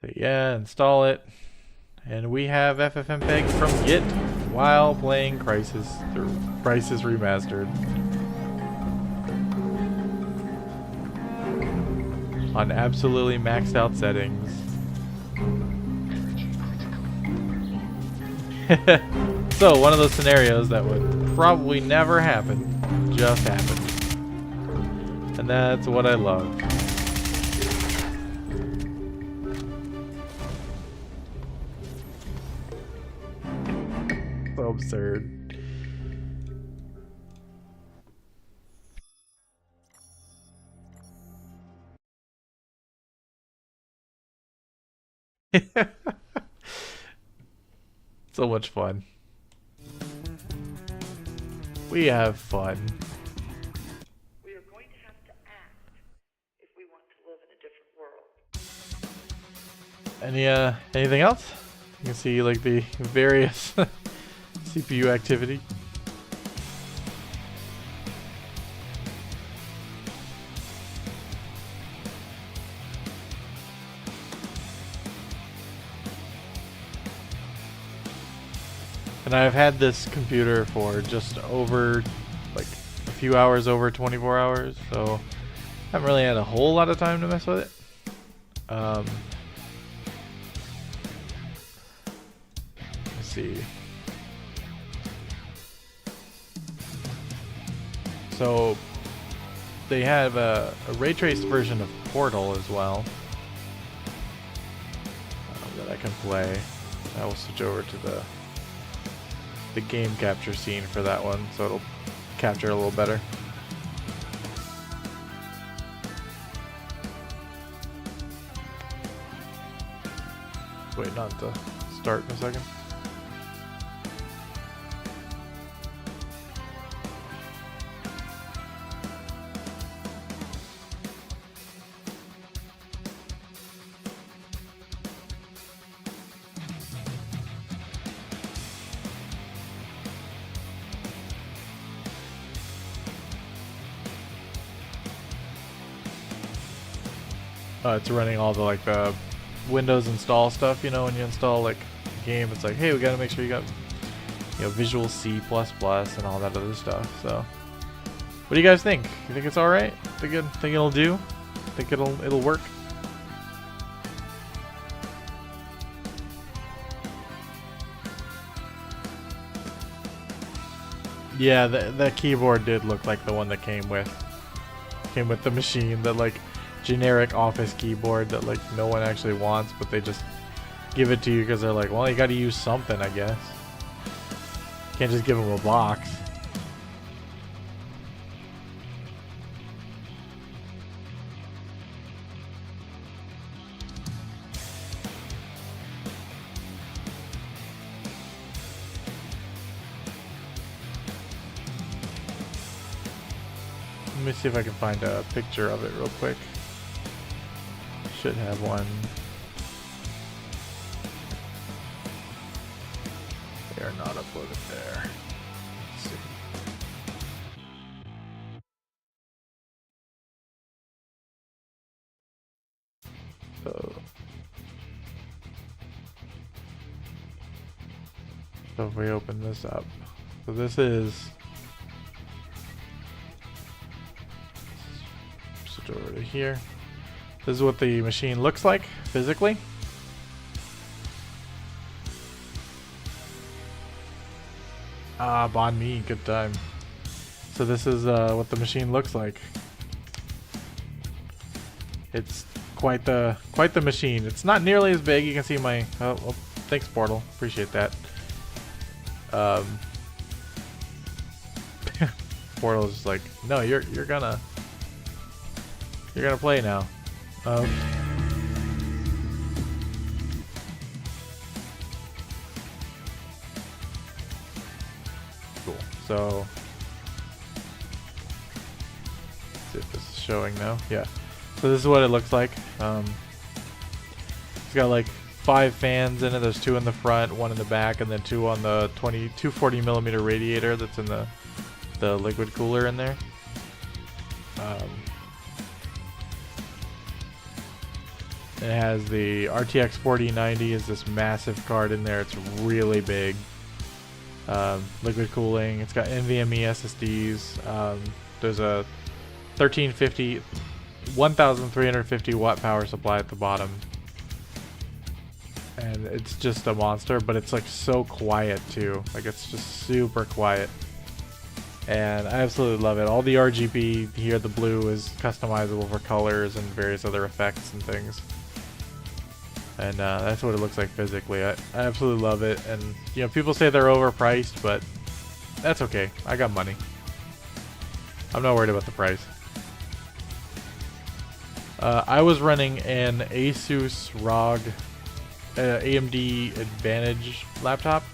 So yeah, install it. And we have FFmpeg from Git while playing Crysis Remastered. On absolutely maxed out settings. So, one of those scenarios that would probably never happen, just happened. And that's what I love. So absurd. So much fun. We have fun. We are going to have to act if we want to live in a different world. Anything else? You can see like the various CPU activity. And I've had this computer for just over, like, a few hours over 24 hours, so I haven't really had a whole lot of time to mess with it. Let's see. So they have a ray traced version of Portal as well that I can play. I will switch over to the game capture scene for that one, so it'll capture a little better. Just waiting on it to start in a second. It's running all the like the Windows install stuff, you know, when you install like a game, it's like, hey, we gotta make sure you got, you know, Visual C++ and all that other stuff. So, what do you guys think? You think it's all right? Think it'll do? Think it'll work? Yeah, the keyboard did look like the one that came with the machine, that like generic office keyboard that like no one actually wants, but they just give it to you because they're like, well, you got to use something, I guess. Can't just give them a box. Let me see if I can find a picture of it real quick. Should have one. They are not uploaded there. Let's see. So if we open this up, so this is, switch over to here. This is what the machine looks like physically. Ah, banh mi, good time. So this is what the machine looks like. It's quite the machine. It's not nearly as big. You can see my oh, thanks Portal, appreciate that. Portal's just like, no, you're gonna play now. Cool. So, let's see if this is showing now. Yeah. So this is what it looks like. It's got like 5 fans in it. There's 2 in the front, 1 in the back, and then 2 on the 240 millimeter radiator that's in the liquid cooler in there. It has the RTX 4090 is this massive card in there. It's really big. Liquid cooling. It's got NVMe SSDs. There's a 1350 watt power supply at the bottom. And it's just a monster, but it's like so quiet too. Like it's just super quiet. And I absolutely love it. All the RGB here, the blue is customizable for colors and various other effects and things. And that's what it looks like physically. I absolutely love it. And you know, people say they're overpriced, but that's okay. I got money. I'm not worried about the price. I was running an Asus ROG AMD Advantage laptop.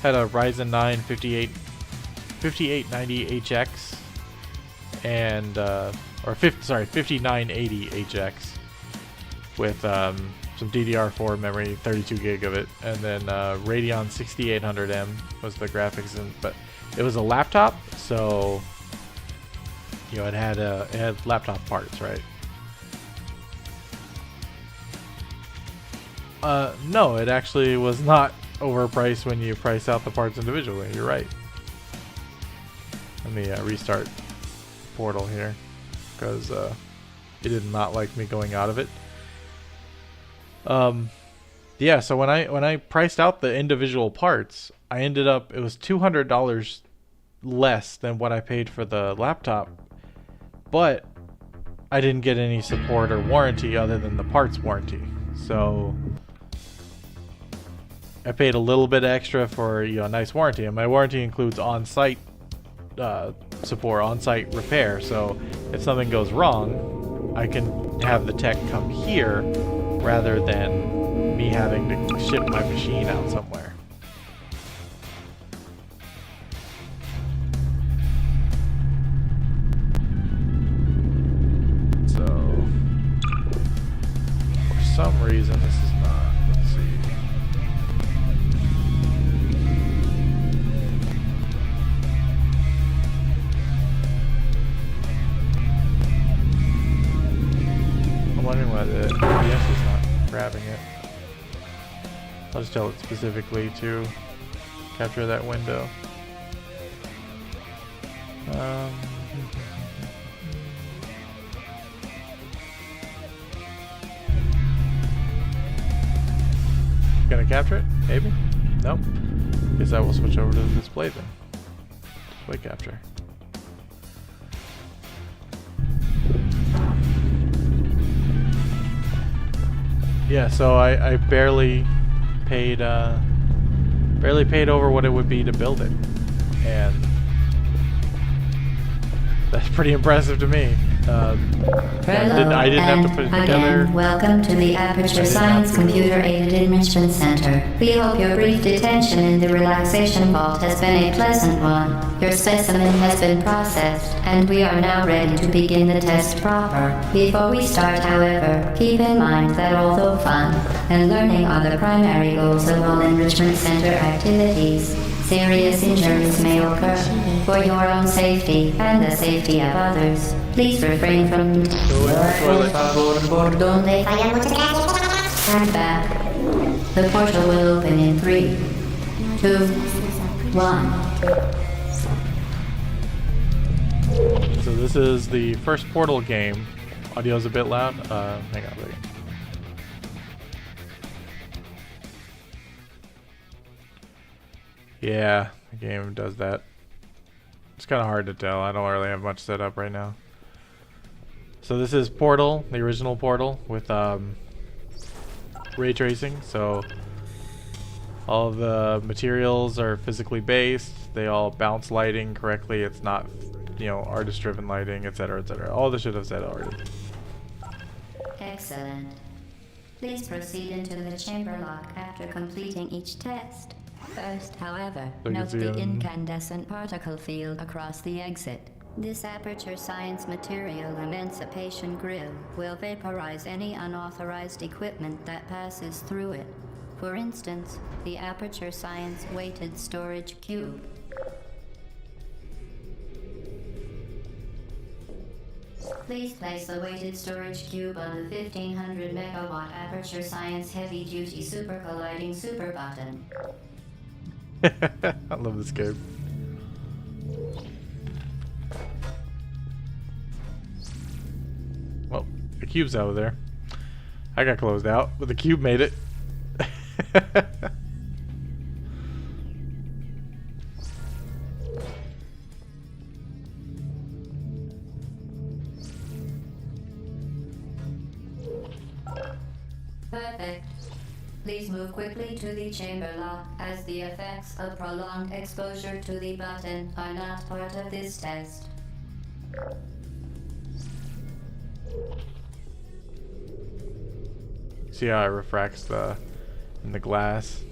Had a Ryzen 9 5890HX and 5980HX with some DDR4 memory, 32 gig of it, and then Radeon 6800M was the graphics, but it was a laptop, so you know it had laptop parts, right? No, it actually was not overpriced when you price out the parts individually. You're right. Let me restart Portal here because it did not like me going out of it. Yeah, so when I priced out the individual parts, I ended up, it was $200 less than what I paid for the laptop, but I didn't get any support or warranty other than the parts warranty. So I paid a little bit extra for, you know, a nice warranty, and my warranty includes on-site support, on-site repair. So if something goes wrong, I can have the tech come here rather than me having to ship my machine out somewhere. So for some reason this is not. Let's see. I'm wondering why the OBS is not grabbing it. I'll just tell it specifically to capture that window. Gonna capture it? Maybe? Nope. Guess I will switch over to the display then. Display capture. Yeah, so I barely paid over what it would be to build it, and that's pretty impressive to me. I didn't have to put it together. Again, welcome to the Aperture Science Computer Aided Enrichment Center. We hope your brief detention in the relaxation vault has been a pleasant one. Your specimen has been processed, and we are now ready to begin the test proper. Before we start, however, keep in mind that although fun and learning are the primary goals of all Enrichment Center activities, serious injuries may occur. For your own safety and the safety of others, please refrain from stand back. The portal will open in 3, 2, 1. So this is the first Portal game. Audio's a bit loud. Hang on a second. Yeah, the game does that. It's kind of hard to tell. I don't really have much set up right now. So this is Portal, the original Portal, with ray tracing. So all of the materials are physically based. They all bounce lighting correctly. It's not, you know, artist-driven lighting, etc., etc. All the shit I've said already. Excellent. Please proceed into the chamber lock after completing each test. First, however, So you can note see the them. incandescent particle field across the exit. This Aperture Science Material Emancipation Grill will vaporize any unauthorized equipment that passes through it. For instance, the Aperture Science Weighted Storage Cube. Please place the weighted storage cube on the 1500 megawatt Aperture Science Heavy Duty Super Colliding Super Button. I love this game. Well, the cube's out of there. I got closed out, but the cube made it. Perfect. Please move quickly to the chamber lock, as the effects of prolonged exposure to the button are not part of this test. See how it refracts in the glass.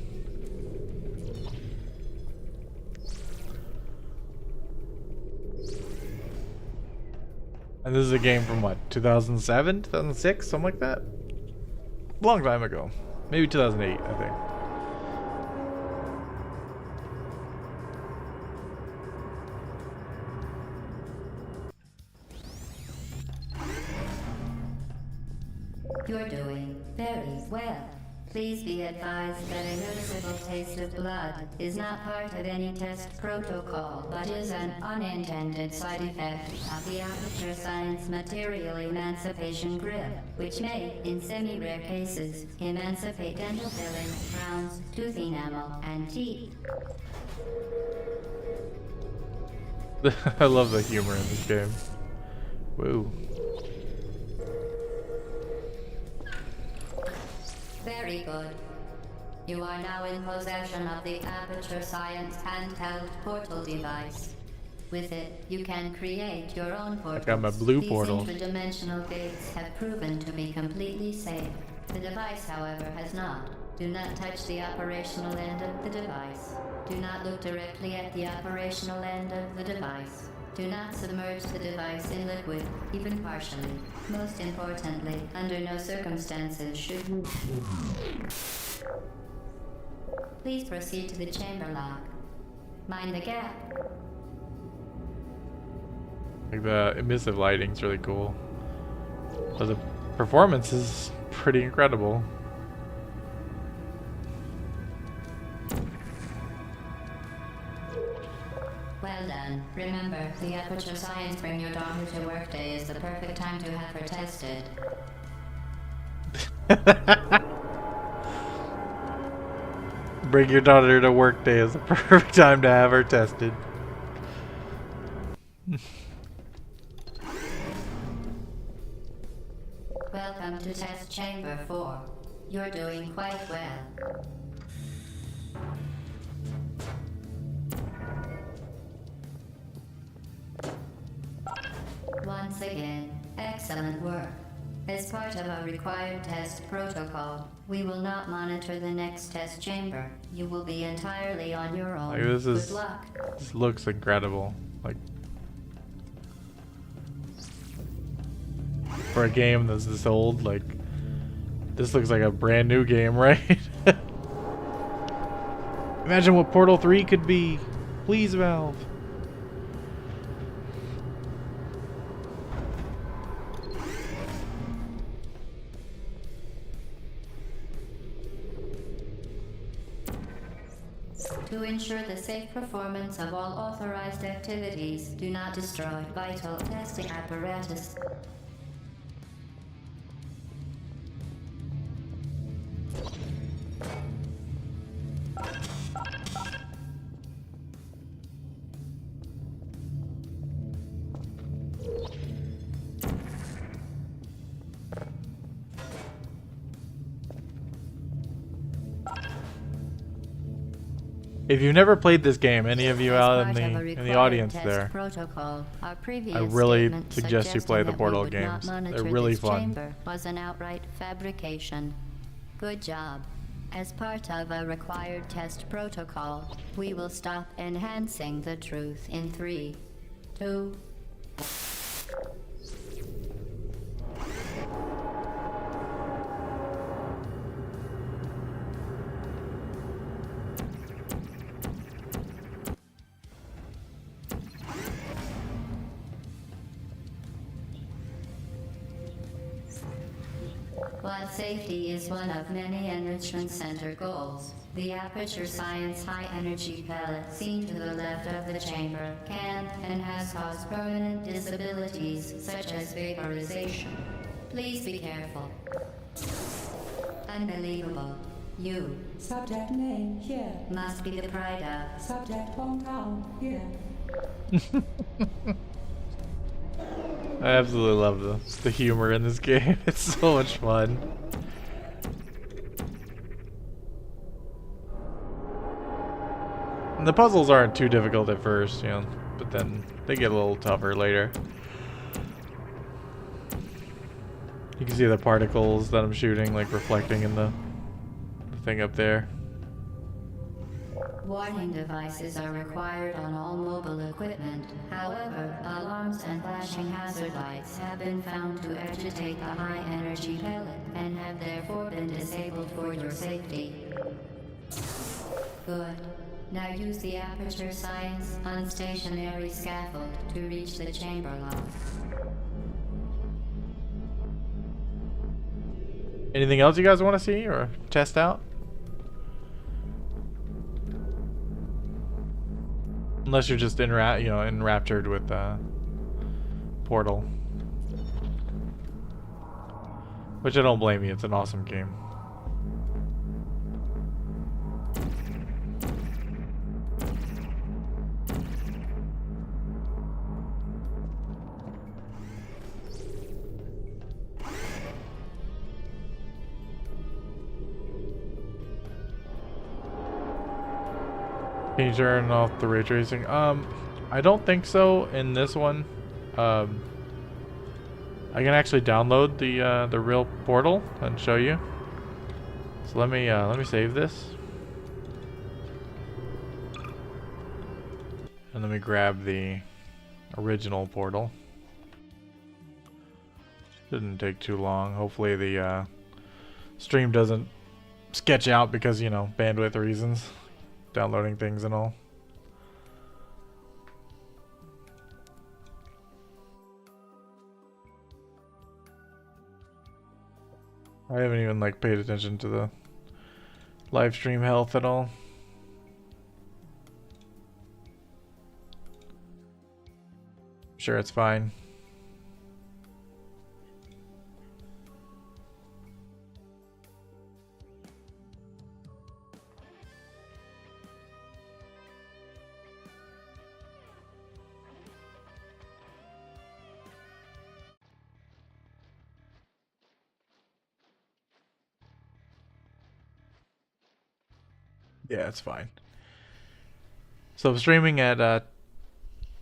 And this is a game from what, 2007, 2006, something like that? Long time ago. Maybe 2008, I think. You're doing very well. Please be advised that a noticeable taste of blood is not part of any test protocol, but is an unintended side effect of the Aperture Science Material Emancipation Grill, which may, in semi-rare cases, emancipate dental fillings, crowns, tooth enamel, and teeth. I love the humor in this game. Woo. Very good. You are now in possession of the Aperture Science handheld portal device. With it, you can create your own portals. I got my blue portal. These interdimensional gates have proven to be completely safe. The device, however, has not. Do not touch the operational end of the device. Do not look directly at the operational end of the device. Do not submerge the device in liquid, even partially. Most importantly, under no circumstances should you... Please proceed to the chamber lock. Mind the gap. Like the emissive lighting's really cool. But the performance is pretty incredible. Well done. Remember, the Aperture Science Bring Your Daughter to Work Day is the perfect time to have her tested. Bring your daughter to work day is the perfect time to have her tested. Welcome to Test Chamber 4. You're doing quite well. Once again, excellent work. As part of a required test protocol, we will not monitor the next test chamber. You will be entirely on your own. Like Good luck. This looks incredible. Like for a game that's this old, like this looks like a brand new game, right? Imagine what Portal 3 could be. Please, Valve. To ensure the safe performance of all authorized activities, do not destroy vital testing apparatus. If you've never played this game, any of you As out part of a in the required audience test there, protocol, our previous I really statement suggest you play the suggesting that we Portal would not games. They're monitor really this fun. chamber was an outright fabrication. Good job. As part of a required test protocol, we will stop enhancing the truth in 3, 2, While safety is one of many Enrichment Center goals, the Aperture Science high-energy pellet seen to the left of the chamber can and has caused permanent disabilities such as vaporization. Please be careful. Unbelievable. You Subject name here. must be the pride of. Subject hometown here. I absolutely love the humor in this game. It's so much fun. And the puzzles aren't too difficult at first, you know, but then they get a little tougher later. You can see the particles that I'm shooting, like, reflecting in the thing up there. Warning devices are required on all mobile equipment. However, alarms and flashing hazard lights have been found to agitate the high-energy pellet and have therefore been disabled for your safety. Good. Now use the Aperture Science unstationary scaffold to reach the chamber lock. Anything else you guys want to see or test out? Unless you're just enraptured with Portal, which I don't blame you. It's an awesome game. Can you turn off the ray tracing? I don't think so in this one. I can actually download the real Portal and show you. So let me save this. And let me grab the original Portal. Didn't take too long. Hopefully the stream doesn't sketch out because, you know, bandwidth reasons. Downloading things and all. I haven't even like paid attention to the live stream health at all. I'm sure it's fine. Yeah, it's fine. So I'm streaming at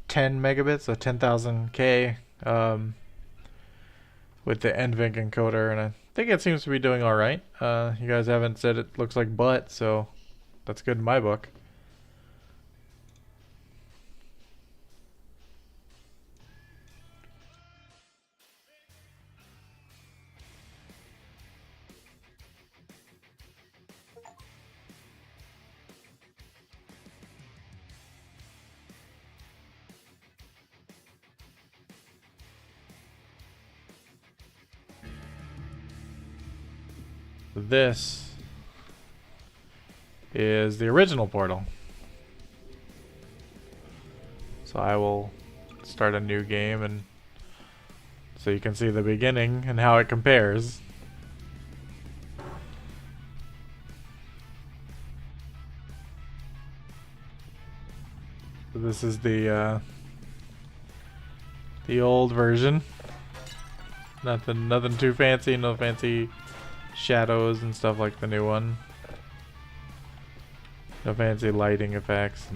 10 megabits, so 10,000K with the NVENC encoder, and I think it seems to be doing all right. You guys haven't said it looks like butt, so that's good in my book. This is the original Portal. So I will start a new game and so you can see the beginning and how it compares. So this is the old version. Nothing too fancy, no fancy shadows and stuff like the new one. No fancy lighting effects.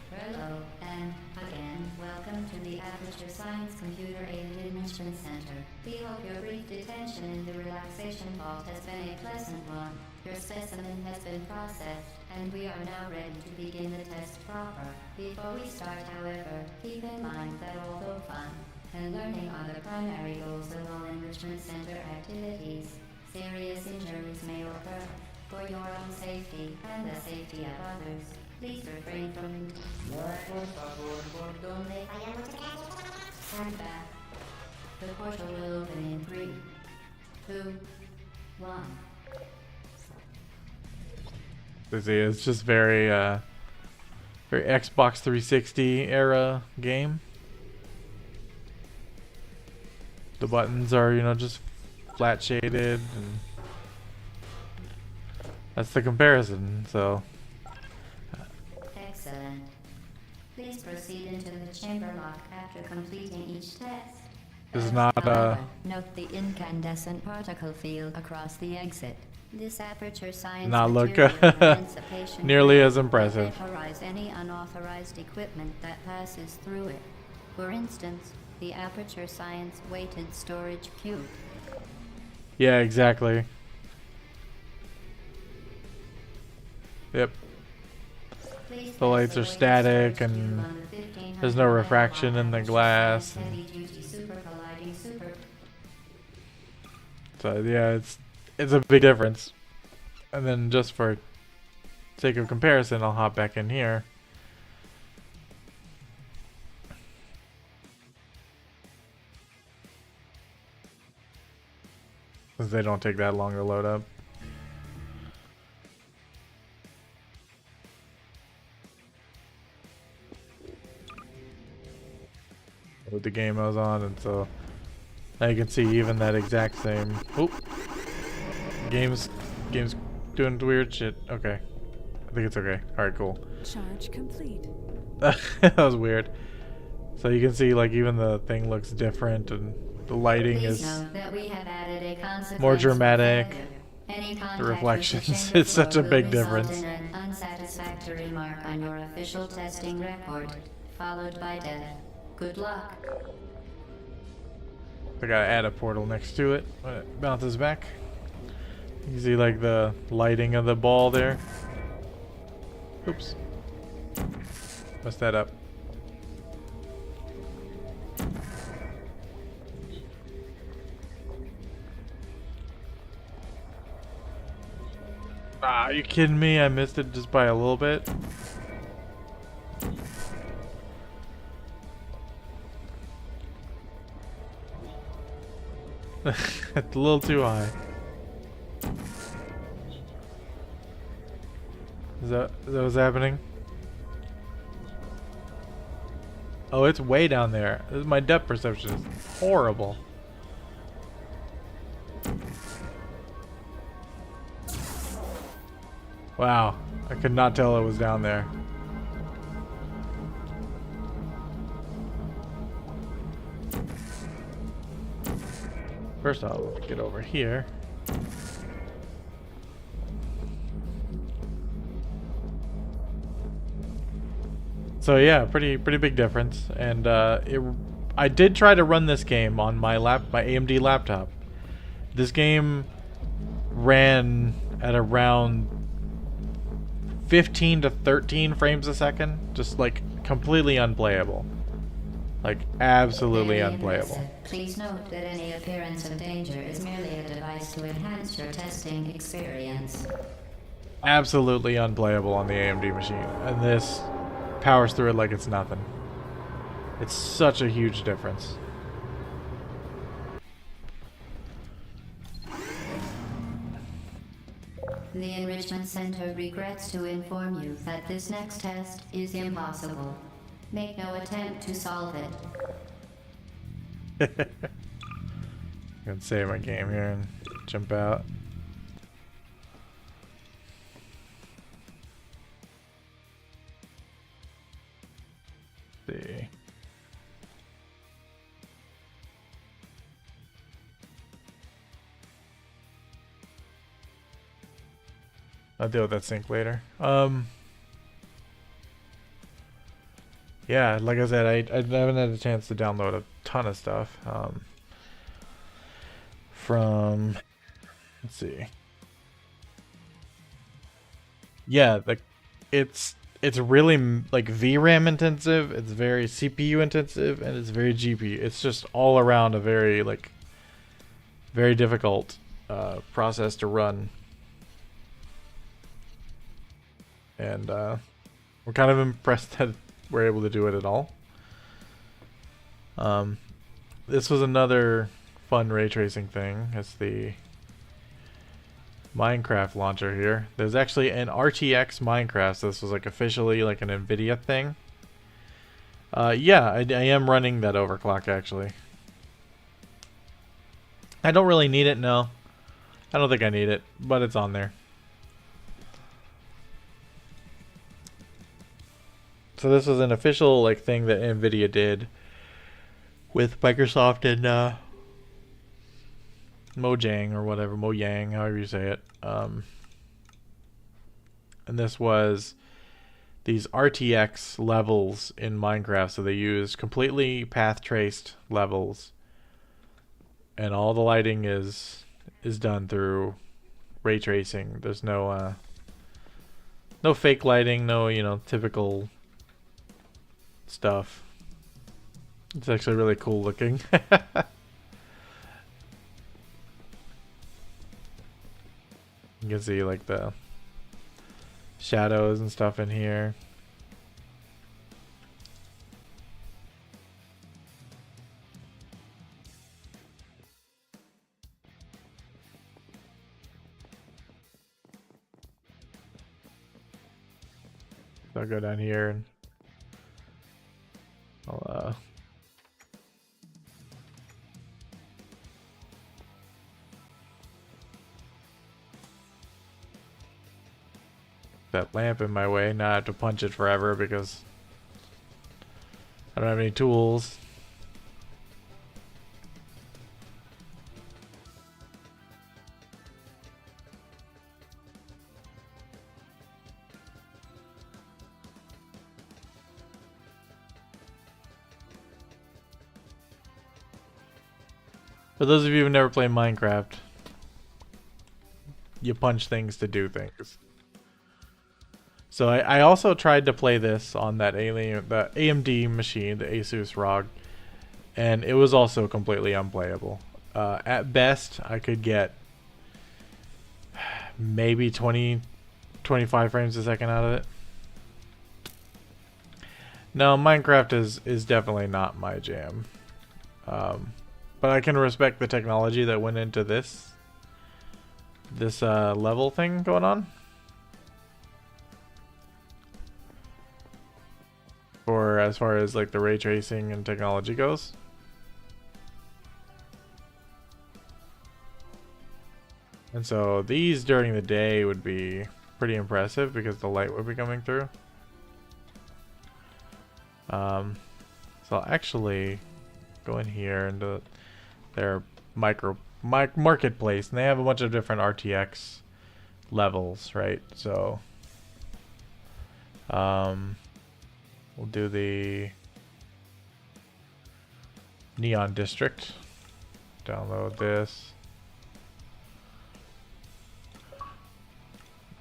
Hello, and again, welcome to the Aperture Science Computer-Aided Enrichment Center. We hope your brief detention in the relaxation vault has been a pleasant one. Your specimen has been processed, and we are now ready to begin the test proper. Before we start, however, keep in mind that although fun and learning are the primary goals of all Enrichment Center activities, serious injuries may occur. For your own safety and the safety of others, please refrain from... Stand back. The portal will open in 3, 2, 1. It's just very very Xbox 360 era game. The buttons are, you know, just flat shaded, and that's the comparison. So Excellent. Please proceed into the chamber lock after completing each test. this is not However, note the incandescent particle field across the exit. This aperture science Not look material prevents a patient nearly as from impressive. vaporize any unauthorized equipment that passes through it. For instance, the aperture science weighted storage cube. Yeah, exactly. Yep. Please The lights are test the static weighted storage and cube on the 1500 there's no refraction in the aperture glass. science heavy-duty super colliding super. So yeah, it's a big difference. And then just for sake of comparison, I'll hop back in here. Since they don't take that long to load up. With the game I was on, and so now you can see even that exact same. Oop. Game's doing weird shit. Okay. I think it's okay. Alright, cool. Charge complete. That was weird. So you can see like even the thing looks different and the lighting Please is note that we have added a consequence more for dramatic. failure. Any contact The with reflections, chamber it's such a floor big will result difference. in an unsatisfactory mark on your official testing record, followed by death. Good luck. I gotta add a portal next to it when it bounces back. You see like the lighting of the ball there. Oops. Messed that up. Ah, are you kidding me? I missed it just by a little bit. It's a little too high. Is that what's happening? Oh, it's way down there. My depth perception is horrible. Wow, I could not tell it was down there. First I'll get over here. So yeah, pretty big difference. And I did try to run this game on my AMD laptop. This game ran at around 15 to 13 frames a second, just like completely unplayable. Like absolutely Very unplayable. impressive. Please note that any appearance of danger is merely a device to enhance your testing experience. Absolutely unplayable on the AMD machine, and this powers through it like it's nothing. It's such a huge difference. The Enrichment Center regrets to inform you that this next test is impossible. Make no attempt to solve it. I'm gonna save my game here and jump out. Let's see. I'll deal with that sync later. Yeah, like I said, I haven't had a chance to download a ton of stuff. From, let's see. Yeah, it's really like VRAM intensive. It's very CPU intensive, and it's very GPU. It's just all around a very very difficult process to run. And we're kind of impressed that we're able to do it at all. This was another fun ray tracing thing. It's the Minecraft launcher here. There's actually an RTX Minecraft, so this was like officially like an NVIDIA thing. Yeah, I am running that overclock actually. I don't really need it, no. I don't think I need it, but it's on there. So this was an official like thing that NVIDIA did with Microsoft and Mojang or whatever, Mojang, however you say it. And this was these RTX levels in Minecraft, so they used completely path traced levels, and all the lighting is done through ray tracing. There's no no fake lighting, no, you know, typical stuff. It's actually really cool looking. You can see like the shadows and stuff in here. So I'll go down here and I'll that lamp in my way. Now I have to punch it forever because I don't have any tools. For those of you who never played Minecraft, you punch things to do things. So I also tried to play this on that the AMD machine, the Asus ROG, and it was also completely unplayable. At best, I could get maybe 20, 25 frames a second out of it. No, Minecraft is definitely not my jam. But I can respect the technology that went into this level thing going on. For as far as like the ray tracing and technology goes. And so these during the day would be pretty impressive because the light would be coming through. So I'll actually go in here into their marketplace, and they have a bunch of different RTX levels, right? So we'll do the Neon District. Download this.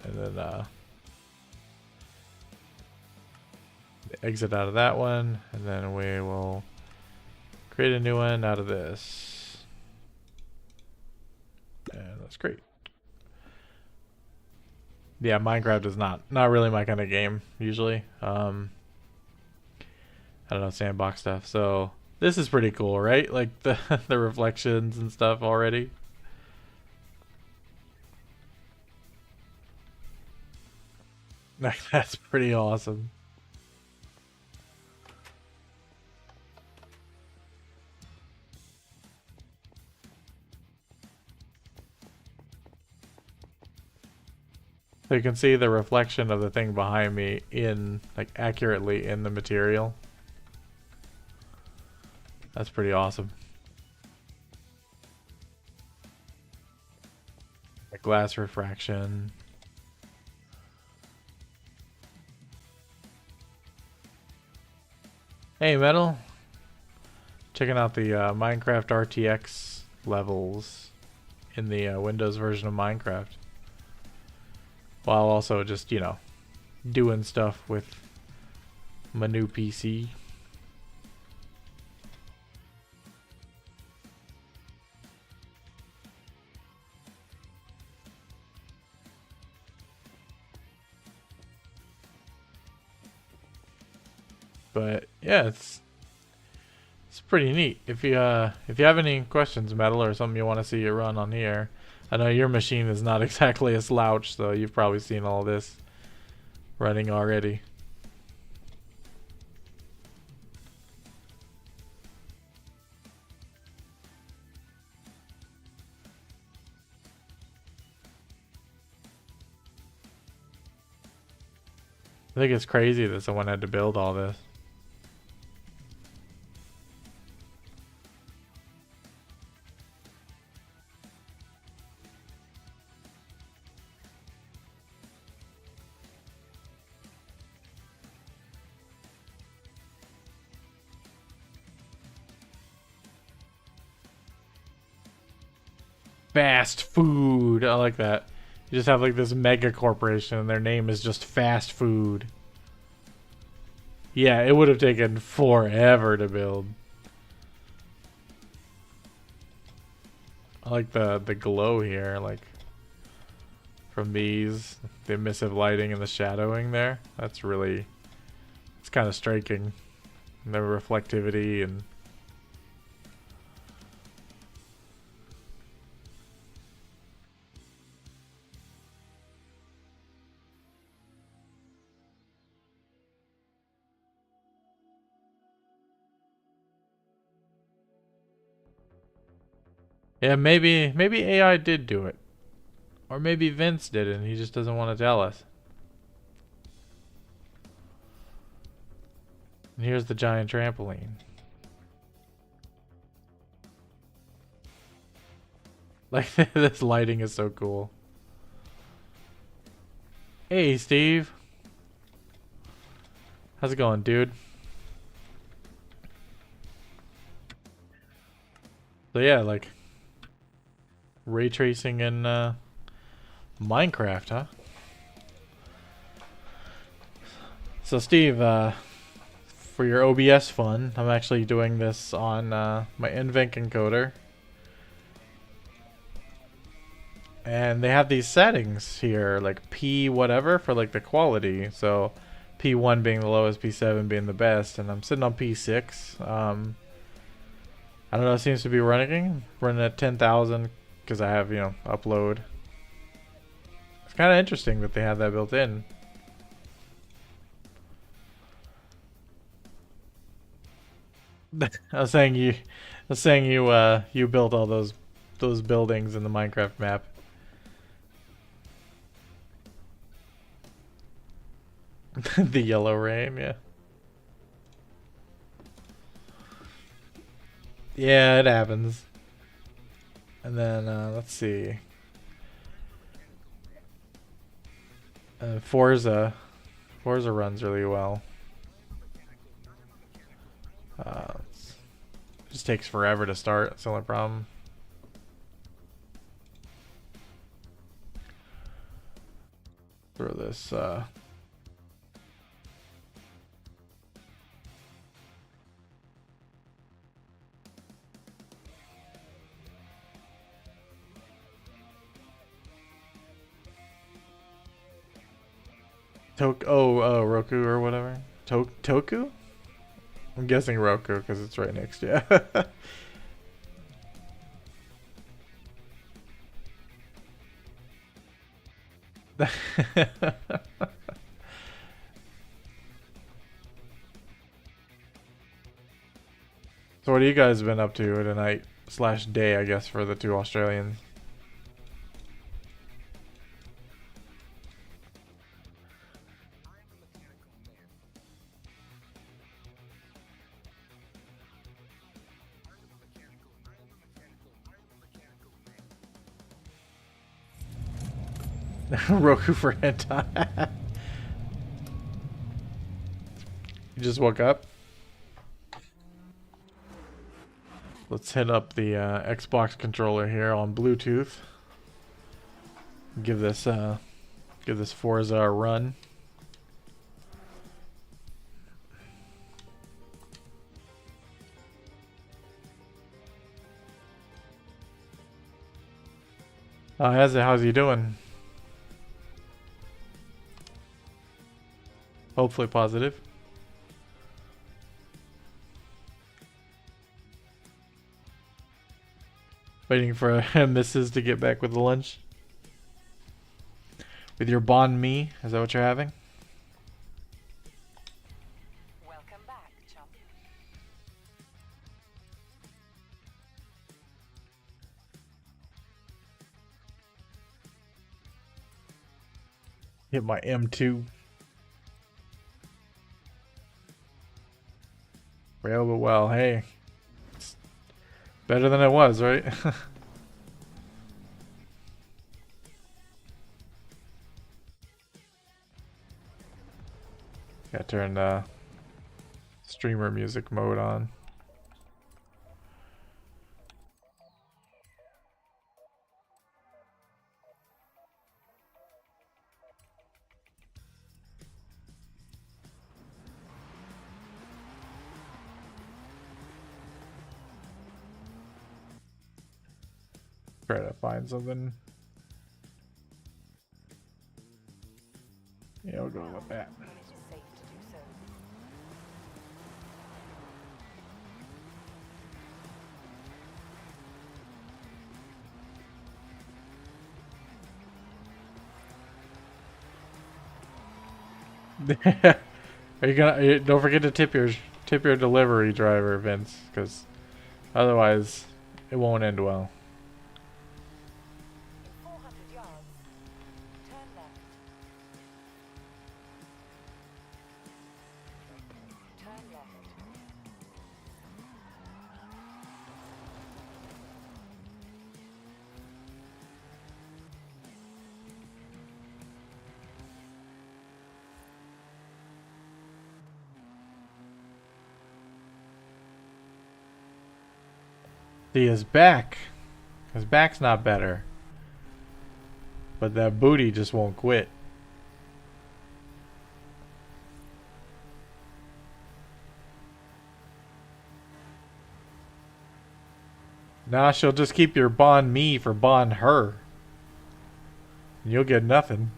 And then exit out of that one, and then we will create a new one out of this. And that's great. Yeah, Minecraft is not really my kind of game usually. I don't know, sandbox stuff. So this is pretty cool, right? Like the the reflections and stuff already. Like that's pretty awesome. So you can see the reflection of the thing behind me in like accurately in the material. That's pretty awesome. Like glass refraction. Hey Metal, checking out the Minecraft RTX levels in the Windows version of Minecraft, while also just, you know, doing stuff with my new PC. But yeah, it's pretty neat. If you have any questions, Metal, or something you want to see it run on here, I know your machine is not exactly a slouch, so you've probably seen all this running already. I think it's crazy that someone had to build all this. Fast food. I like that. You just have like this mega corporation and their name is just fast food. Yeah, it would have taken forever to build. I like the glow here, like from these, the emissive lighting and the shadowing there. That's really, it's kind of striking. And the reflectivity and yeah, maybe AI did do it. Or maybe Vince did it and he just doesn't want to tell us. And here's the giant trampoline. Like, this lighting is so cool. Hey, Steve. How's it going, dude? So yeah, like ray tracing in Minecraft, huh? So Steve, for your OBS fun, I'm actually doing this on my NVENC encoder. And they have these settings here, like P whatever for like the quality. So P1 being the lowest, P7 being the best, and I'm sitting on P6. I don't know, it seems to be running at 10,000 because I have, you know, upload. It's kind of interesting that they have that built in. I was saying you built all those buildings in the Minecraft map. The yellow rain, yeah. Yeah, it happens. And then let's see. Forza runs really well. Just takes forever to start. That's the only problem. Throw this. Roku or whatever. Toku? I'm guessing Roku because it's right next to you. So what have you guys been up to tonight / day, I guess, for the two Australians? Roku for hentai. You just woke up? Let's hit up the Xbox controller here on Bluetooth. Give this Forza a run. How's he doing? Hopefully positive. Waiting for Mrs. to get back with the lunch. With your banh mi, is that what you're having? Welcome back, chump. Hit my M2. Well, hey. It's better than it was, right? Gotta turn the streamer music mode on. Try to find something. Yeah, we'll go with that. It is safe to do so. Are you gonna? Don't forget to tip your delivery driver, Vince, because otherwise it won't end well. In 400 yards, turn left. Turn left. See his back. His back's not better, but that booty just won't quit. Nah, she'll just keep your bond me for bond her. And you'll get nothing.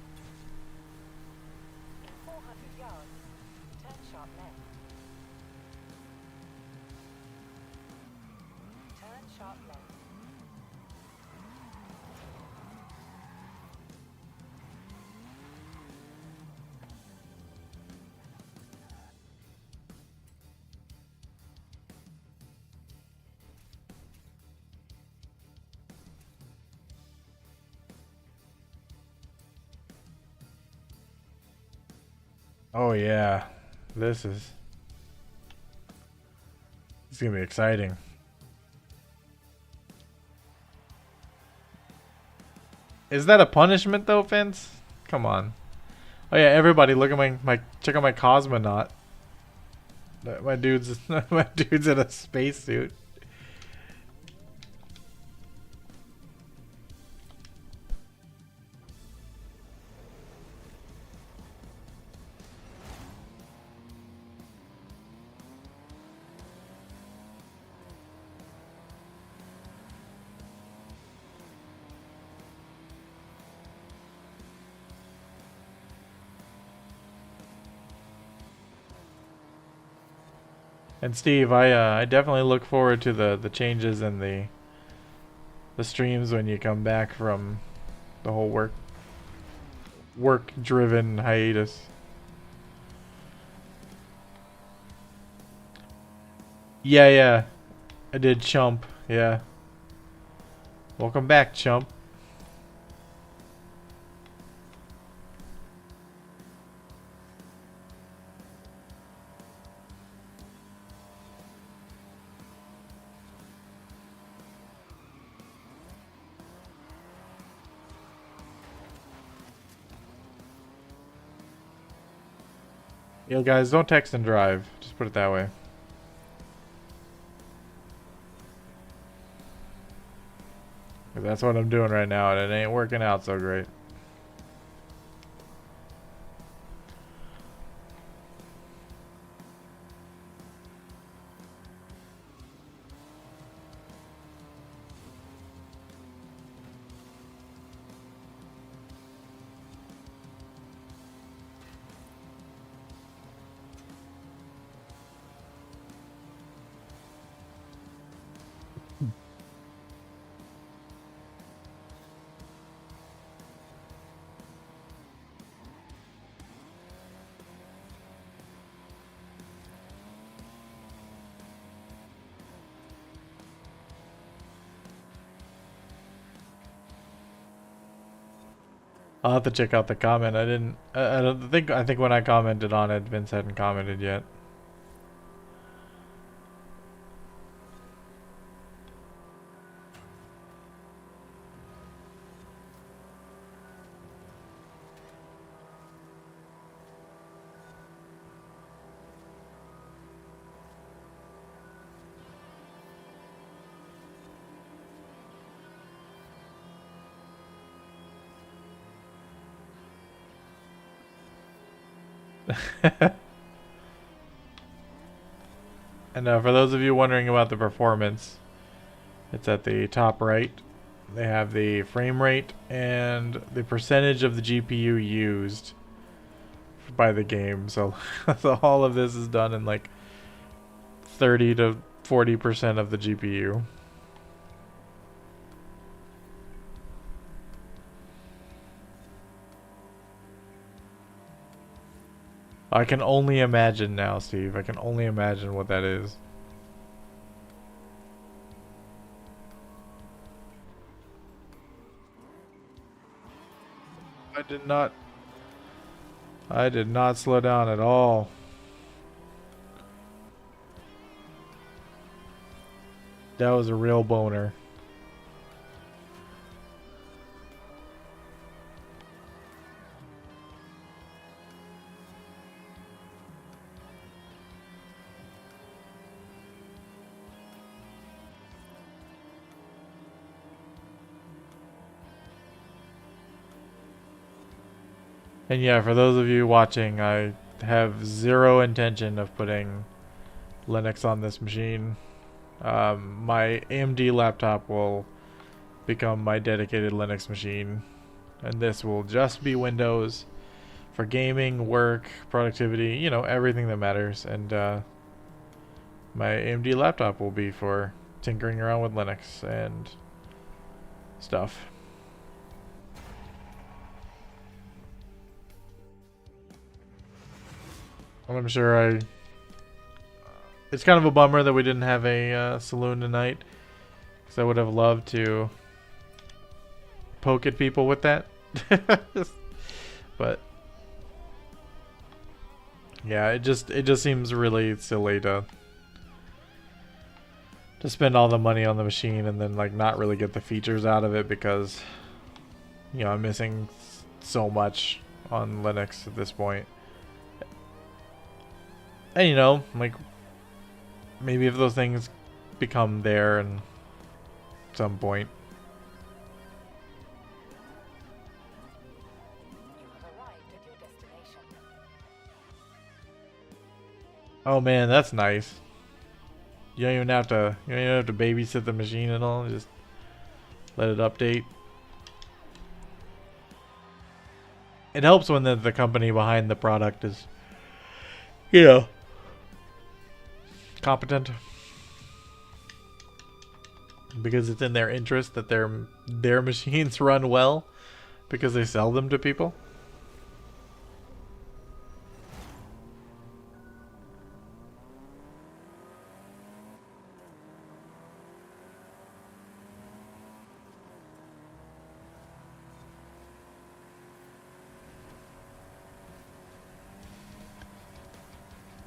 400 yards, turn sharp left. Turn sharp left. Oh yeah, this is gonna be exciting. Is that a punishment though, Vince? Come on. Oh yeah, everybody, look at my check out my cosmonaut. My dude's my dude's in a spacesuit. And Steve, I definitely look forward to the changes in the streams when you come back from the whole work driven hiatus. Yeah, I did, chump. Yeah. Welcome back, chump. Yo, guys, don't text and drive. Just put it that way. That's what I'm doing right now, and it ain't working out so great. I'll have to check out the comment. I didn't. I don't think. I think when I commented on it, Vince hadn't commented yet. And for those of you wondering about the performance, it's at the top right. They have the frame rate and the percentage of the GPU used by the game. So, so all of this is done in like 30 to 40% of the GPU. I can only imagine now, Steve. I can only imagine what that is. I did not slow down at all. That was a real boner. And yeah, for those of you watching, I have zero intention of putting Linux on this machine. My AMD laptop will become my dedicated Linux machine, and this will just be Windows for gaming, work, productivity, you know, everything that matters. And my AMD laptop will be for tinkering around with Linux and stuff. I'm sure it's kind of a bummer that we didn't have a saloon tonight, because I would have loved to poke at people with that. But yeah, it just seems really silly to spend all the money on the machine and then like not really get the features out of it, because you know I'm missing so much on Linux at this point. And you know, like, maybe if those things become there and at some point. Oh man, that's nice. You don't even have to babysit the machine and all, just let it update. It helps when the company behind the product is, you know, competent, because it's in their interest that their machines run well, because they sell them to people.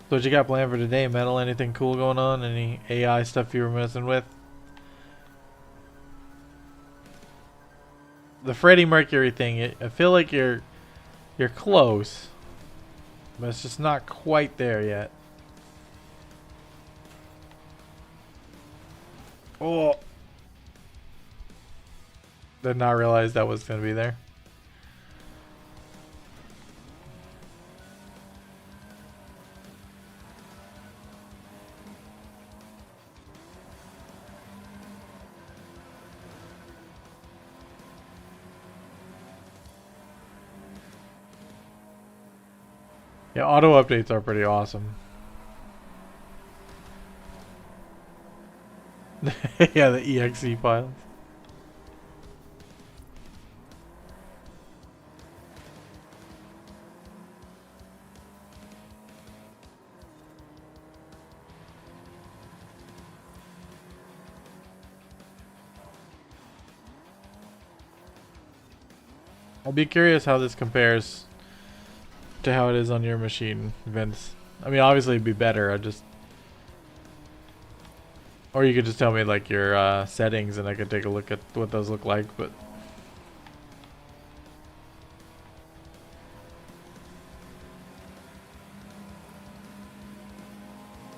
So what you got planned for today, Metal? Anything cool going on? Any AI stuff you were messing with? The Freddie Mercury thing, I feel like you're close, but it's just not quite there yet. Oh, did not realize that was gonna be there. Yeah, auto updates are pretty awesome. Yeah, the exe files. I'll be curious how this compares to how it is on your machine, Vince. I mean, obviously it'd be better. Or you could just tell me like your settings, and I could take a look at what those look like. But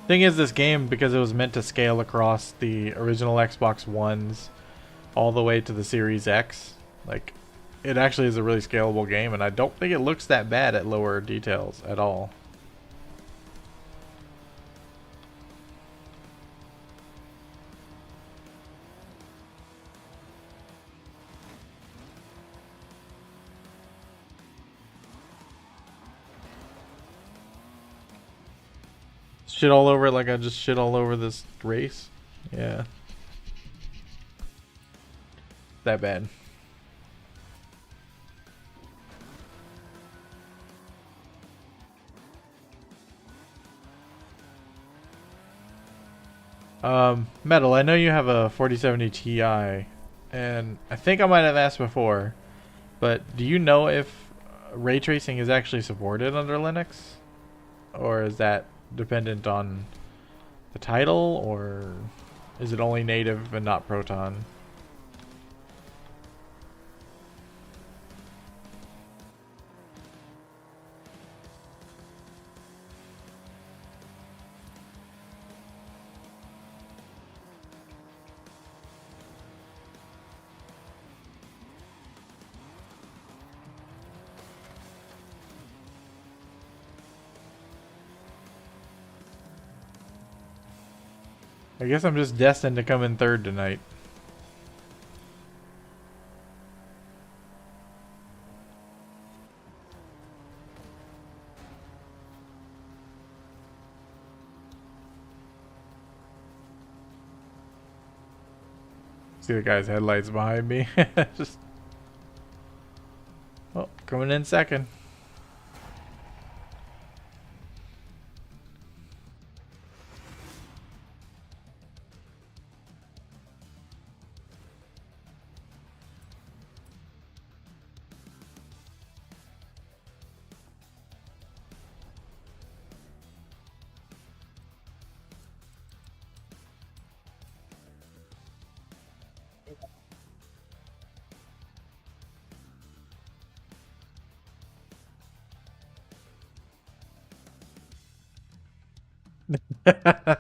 thing is, this game, because it was meant to scale across the original Xbox Ones all the way to the Series X, like, it actually is a really scalable game, and I don't think it looks that bad at lower details at all. Shit all over it like I just shit all over this race? Yeah. That bad. Metal, I know you have a 4070 Ti, and I think I might have asked before, but do you know if ray tracing is actually supported under Linux? Or is that dependent on the title, or is it only native and not Proton? I guess I'm just destined to come in third tonight. See the guy's headlights behind me. Just, oh, coming in second.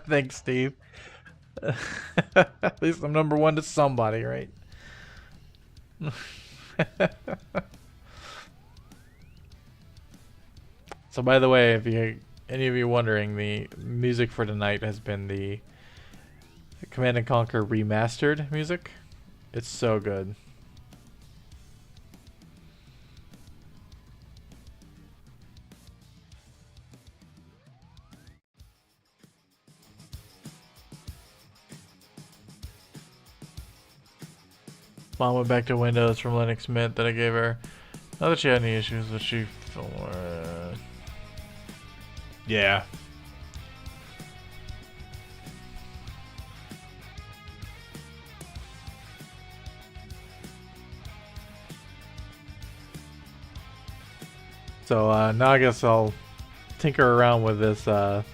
Thanks, Steve. At least I'm number one to somebody, right? So, by the way, if any of you wondering, the music for tonight has been the Command and Conquer Remastered music. It's so good. Mom went back to Windows from Linux Mint that I gave her. Not that she had any issues, but she... yeah. So now I guess I'll tinker around with this I'll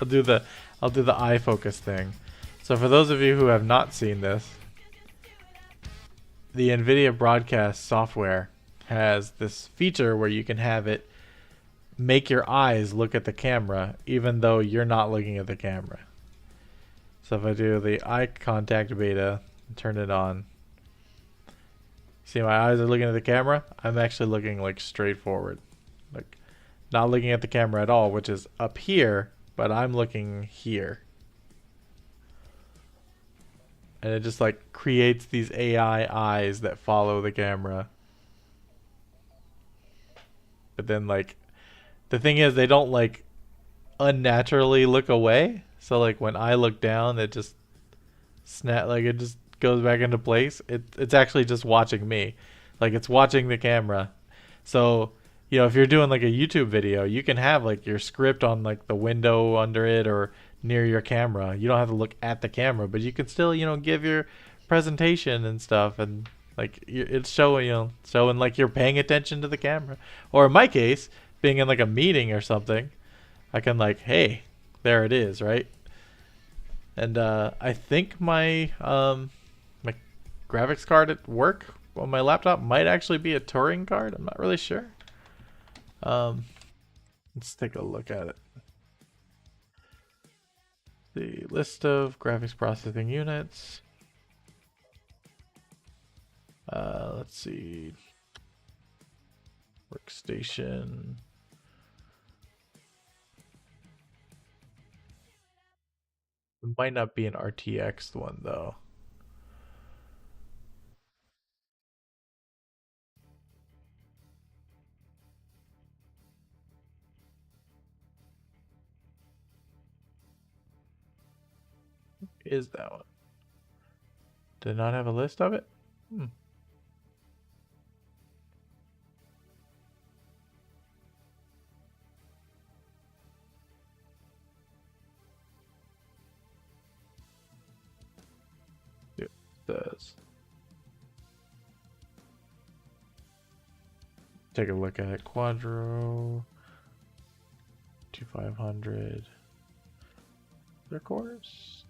do the eye focus thing. So for those of you who have not seen this, the NVIDIA broadcast software has this feature where you can have it make your eyes look at the camera even though you're not looking at the camera. So if I do the eye contact beta and turn it on, see my eyes are looking at the camera? I'm actually looking like straight forward. Like not looking at the camera at all, which is up here, but I'm looking here. And it just like creates these AI eyes that follow the camera. But then like the thing is they don't like unnaturally look away. So like when I look down, it just it just goes back into place. It's actually just watching me. Like it's watching the camera. So, you know, if you're doing like a YouTube video, you can have like your script on like the window under it or near your camera. You don't have to look at the camera, but you can still, you know, give your presentation and stuff, and like it's showing, showing like you're paying attention to the camera. Or in my case, being in like a meeting or something, I can like, hey, there it is, right? And I think my my graphics card at work on my laptop might actually be a Turing card. I'm not really sure. Let's take a look at it. The list of graphics processing units. Let's see. Workstation. It might not be an RTX one though. Is that one? Did not have a list of it? It does. Take a look at it. Quadro 2500. Their cores.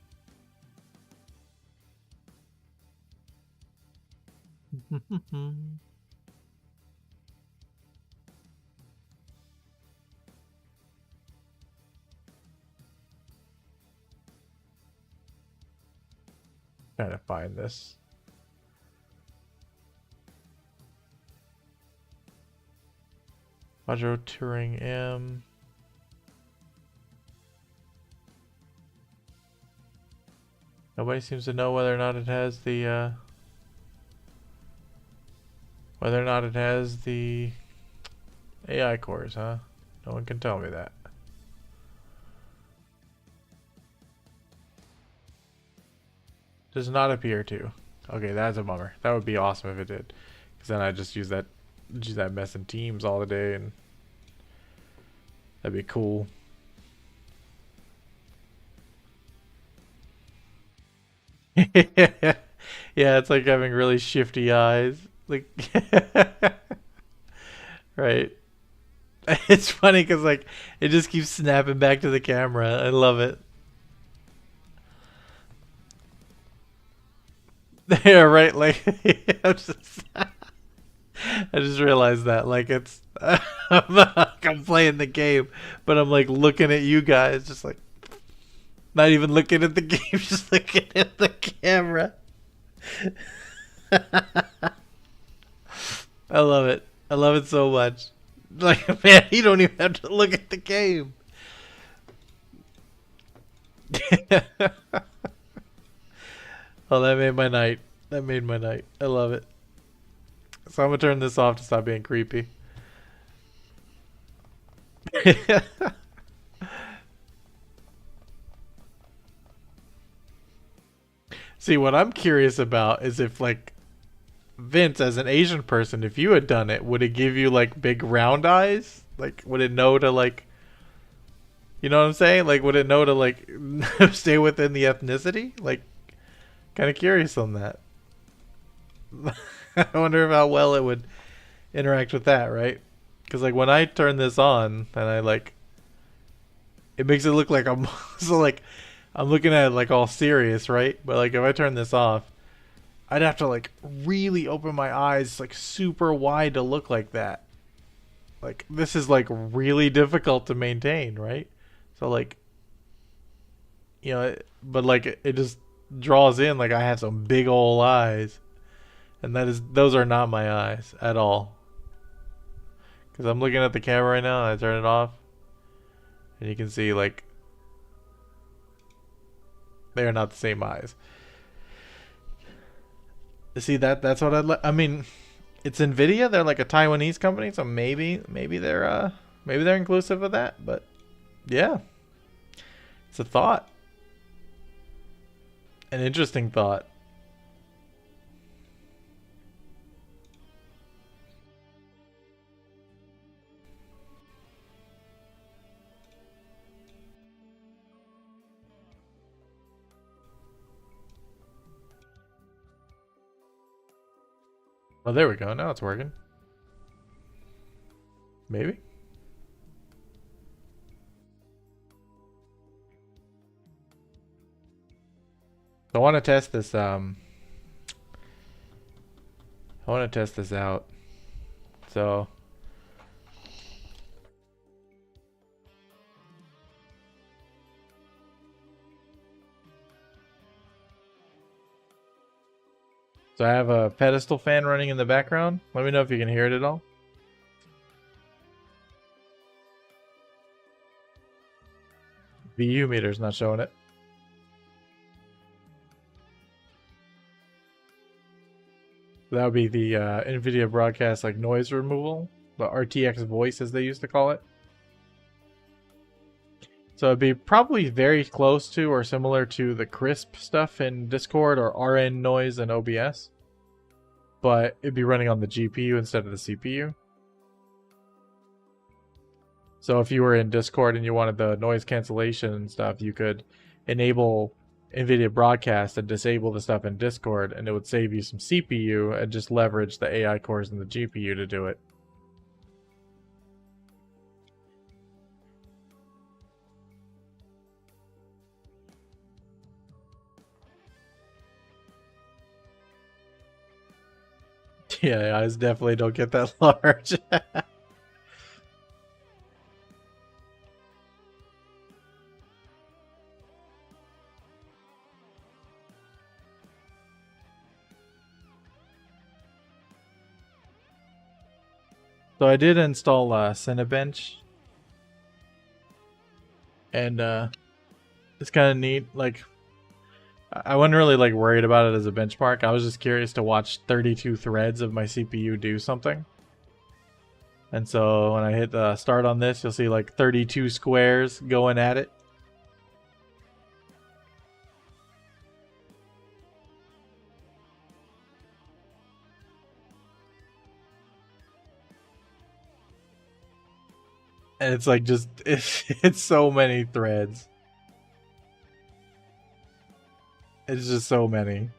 Trying to find this. Quadro Turing M. Nobody seems to know whether or not it has the AI cores, huh? No one can tell me that. Does not appear to. Okay, that's a bummer. That would be awesome if it did, because then I just use that mess in Teams all the day, and that'd be cool. Yeah, it's like having really shifty eyes. Like, right. It's funny because like it just keeps snapping back to the camera. I love it. Yeah, right. Like, I just realized that. Like, it's I'm playing the game, but I'm like looking at you guys, just like not even looking at the game, just looking at the camera. I love it. I love it so much. Like, man, you don't even have to look at the game. Oh, that made my night. That made my night. I love it. So I'm gonna turn this off to stop being creepy. See, what I'm curious about is if, like, Vince, as an Asian person, if you had done it, would it give you, like, big round eyes? Like, would it know to, like... You know what I'm saying? Like, would it know to, like, stay within the ethnicity? Like, kind of curious on that. I wonder how well it would interact with that, right? Because, like, when I turn this on, and I, like... It makes it look like I'm... So, like... I'm looking at it like all serious, right? But like if I turn this off, I'd have to like really open my eyes like super wide to look like that. Like this is like really difficult to maintain, right? So like, you know, but like it just draws in like I have some big old eyes, and those are not my eyes at all. Because I'm looking at the camera right now, and I turn it off, and you can see like. They are not the same eyes. See that's what I mean, it's Nvidia. They're like a Taiwanese company, so maybe they're inclusive of that. But yeah, it's a thought, an interesting thought. Oh, there we go. Now it's working. Maybe? I want to test this, I want to test this out. So... So I have a pedestal fan running in the background. Let me know if you can hear it at all. VU meter's not showing it. That would be the NVIDIA broadcast like noise removal, the RTX voice as they used to call it. So it'd be probably very close to or similar to the crisp stuff in Discord or RN noise and OBS. But it'd be running on the GPU instead of the CPU. So if you were in Discord and you wanted the noise cancellation and stuff, you could enable NVIDIA Broadcast and disable the stuff in Discord, and it would save you some CPU and just leverage the AI cores in the GPU to do it. Yeah, eyes definitely don't get that large. So I did install Cinebench, and it's kind of neat. Like, I wasn't really like worried about it as a benchmark. I was just curious to watch 32 threads of my CPU do something. And so when I hit start on this, you'll see like 32 squares going at it. And it's like just, it's so many threads. It's just so many.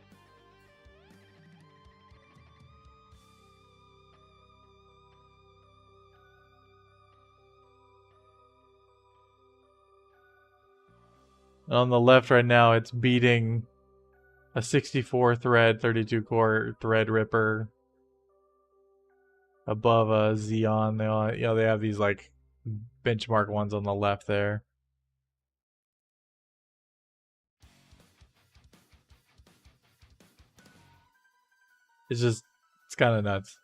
And on the left right now, it's beating a 64 thread, 32 core Threadripper above a Xeon. They all, you know, they have these like benchmark ones on the left there. It's just, it's kind of nuts.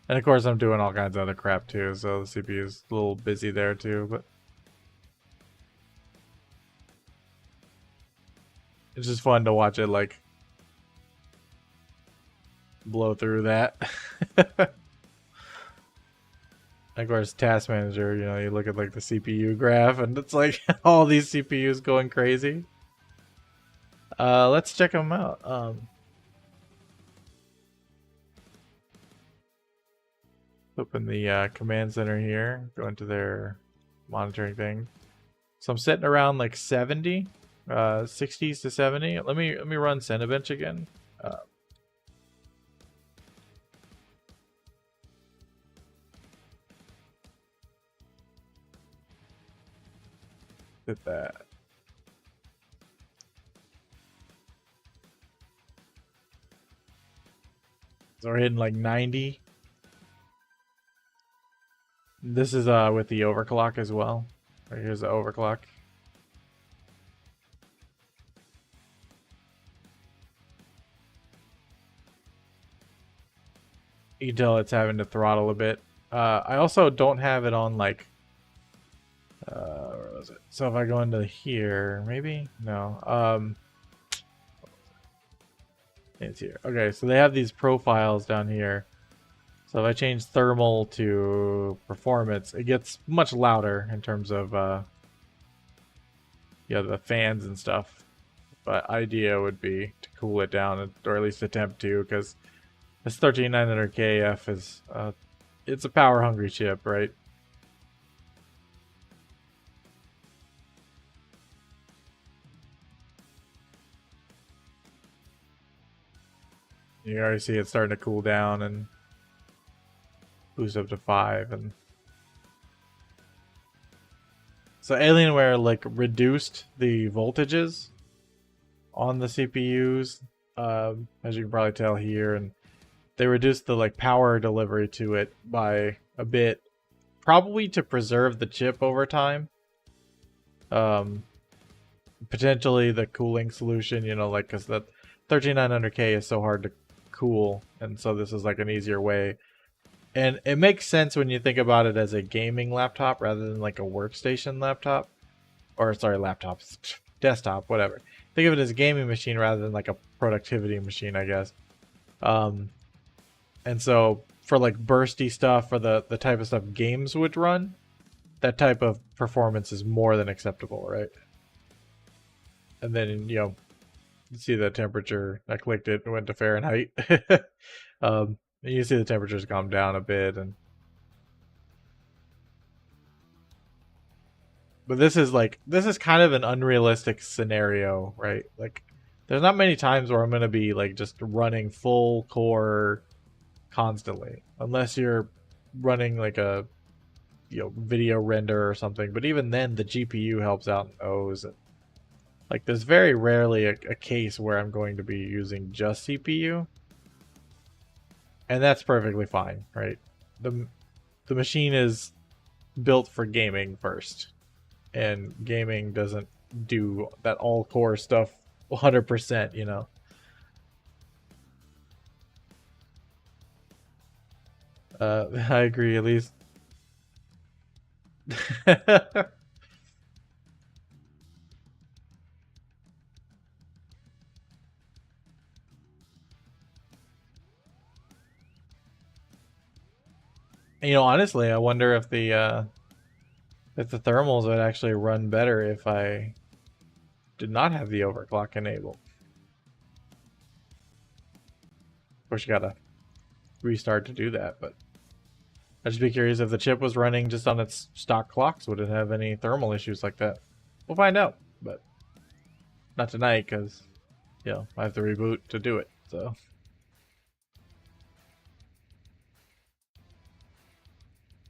And of course I'm doing all kinds of other crap too, so the CPU is a little busy there too, but it's just fun to watch it like blow through that. Of course, Task Manager, you know, you look at like the CPU graph and it's like all these CPUs going crazy. Let's check them out. Open the command center here, go into their monitoring thing. So I'm sitting around like 70, 60s to 70. Let me run Cinebench again. Hit that. So we're hitting like 90. This is with the overclock as well. Right, here's the overclock. You can tell it's having to throttle a bit. I also don't have it on like where was it? So if I go into here, maybe? No. It's here. Okay, so they have these profiles down here. So if I change thermal to performance, it gets much louder in terms of yeah, the fans and stuff. But idea would be to cool it down, or at least attempt to, because this 13900KF is it's a power hungry chip, right? You already see it starting to cool down and boost up to 5. And so Alienware like reduced the voltages on the CPUs, as you can probably tell here, and they reduced the like power delivery to it by a bit, probably to preserve the chip over time. Potentially the cooling solution, you know, like because the 13900K is so hard to cool, and so this is like an easier way. And it makes sense when you think about it as a gaming laptop rather than like a workstation laptop, or sorry, desktop, whatever. Think of it as a gaming machine rather than like a productivity machine, I guess. And so for like bursty stuff, for the type of stuff games would run, that type of performance is more than acceptable, right? And then, you know, you see the temperature. I clicked it and went to Fahrenheit. You see the temperature's calmed down a bit, and but this is kind of an unrealistic scenario, right? Like, there's not many times where I'm gonna be like just running full core constantly, unless you're running like a, you know, video render or something. But even then, the GPU helps out in those. And like, there's very rarely a case where I'm going to be using just CPU, and that's perfectly fine, right? The machine is built for gaming first, and gaming doesn't do that all core stuff 100%, you know. I agree, at least. You know, honestly, I wonder if the thermals would actually run better if I did not have the overclock enabled. Of course, you gotta restart to do that, but I'd just be curious if the chip was running just on its stock clocks, would it have any thermal issues like that? We'll find out, but not tonight, because, you know, I have to reboot to do it, so.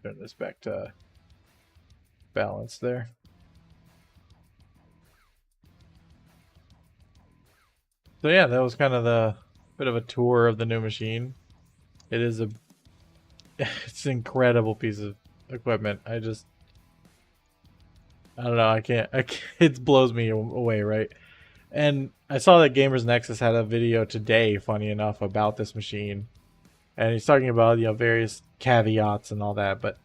Turn this back to balance there. So yeah, that was kind of the bit of a tour of the new machine. It is it's an incredible piece of equipment. I don't know, I can't it blows me away, right? And I saw that Gamers Nexus had a video today, funny enough, about this machine. And he's talking about, you know, various caveats and all that, but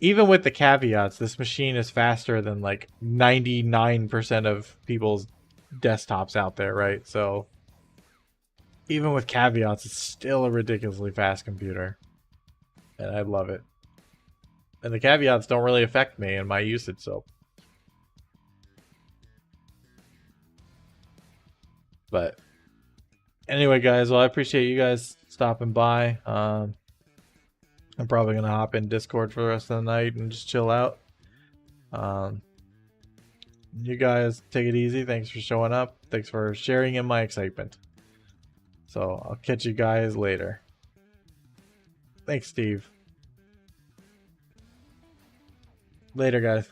even with the caveats, this machine is faster than like 99% of people's desktops out there, right? So even with caveats, it's still a ridiculously fast computer, and I love it. And the caveats don't really affect me and my usage, so. But anyway, guys, well, I appreciate you guys stopping by. I'm probably gonna hop in Discord for the rest of the night and just chill out. You guys take it easy. Thanks for showing up. Thanks for sharing in my excitement. So I'll catch you guys later. Thanks, Steve. Later, guys.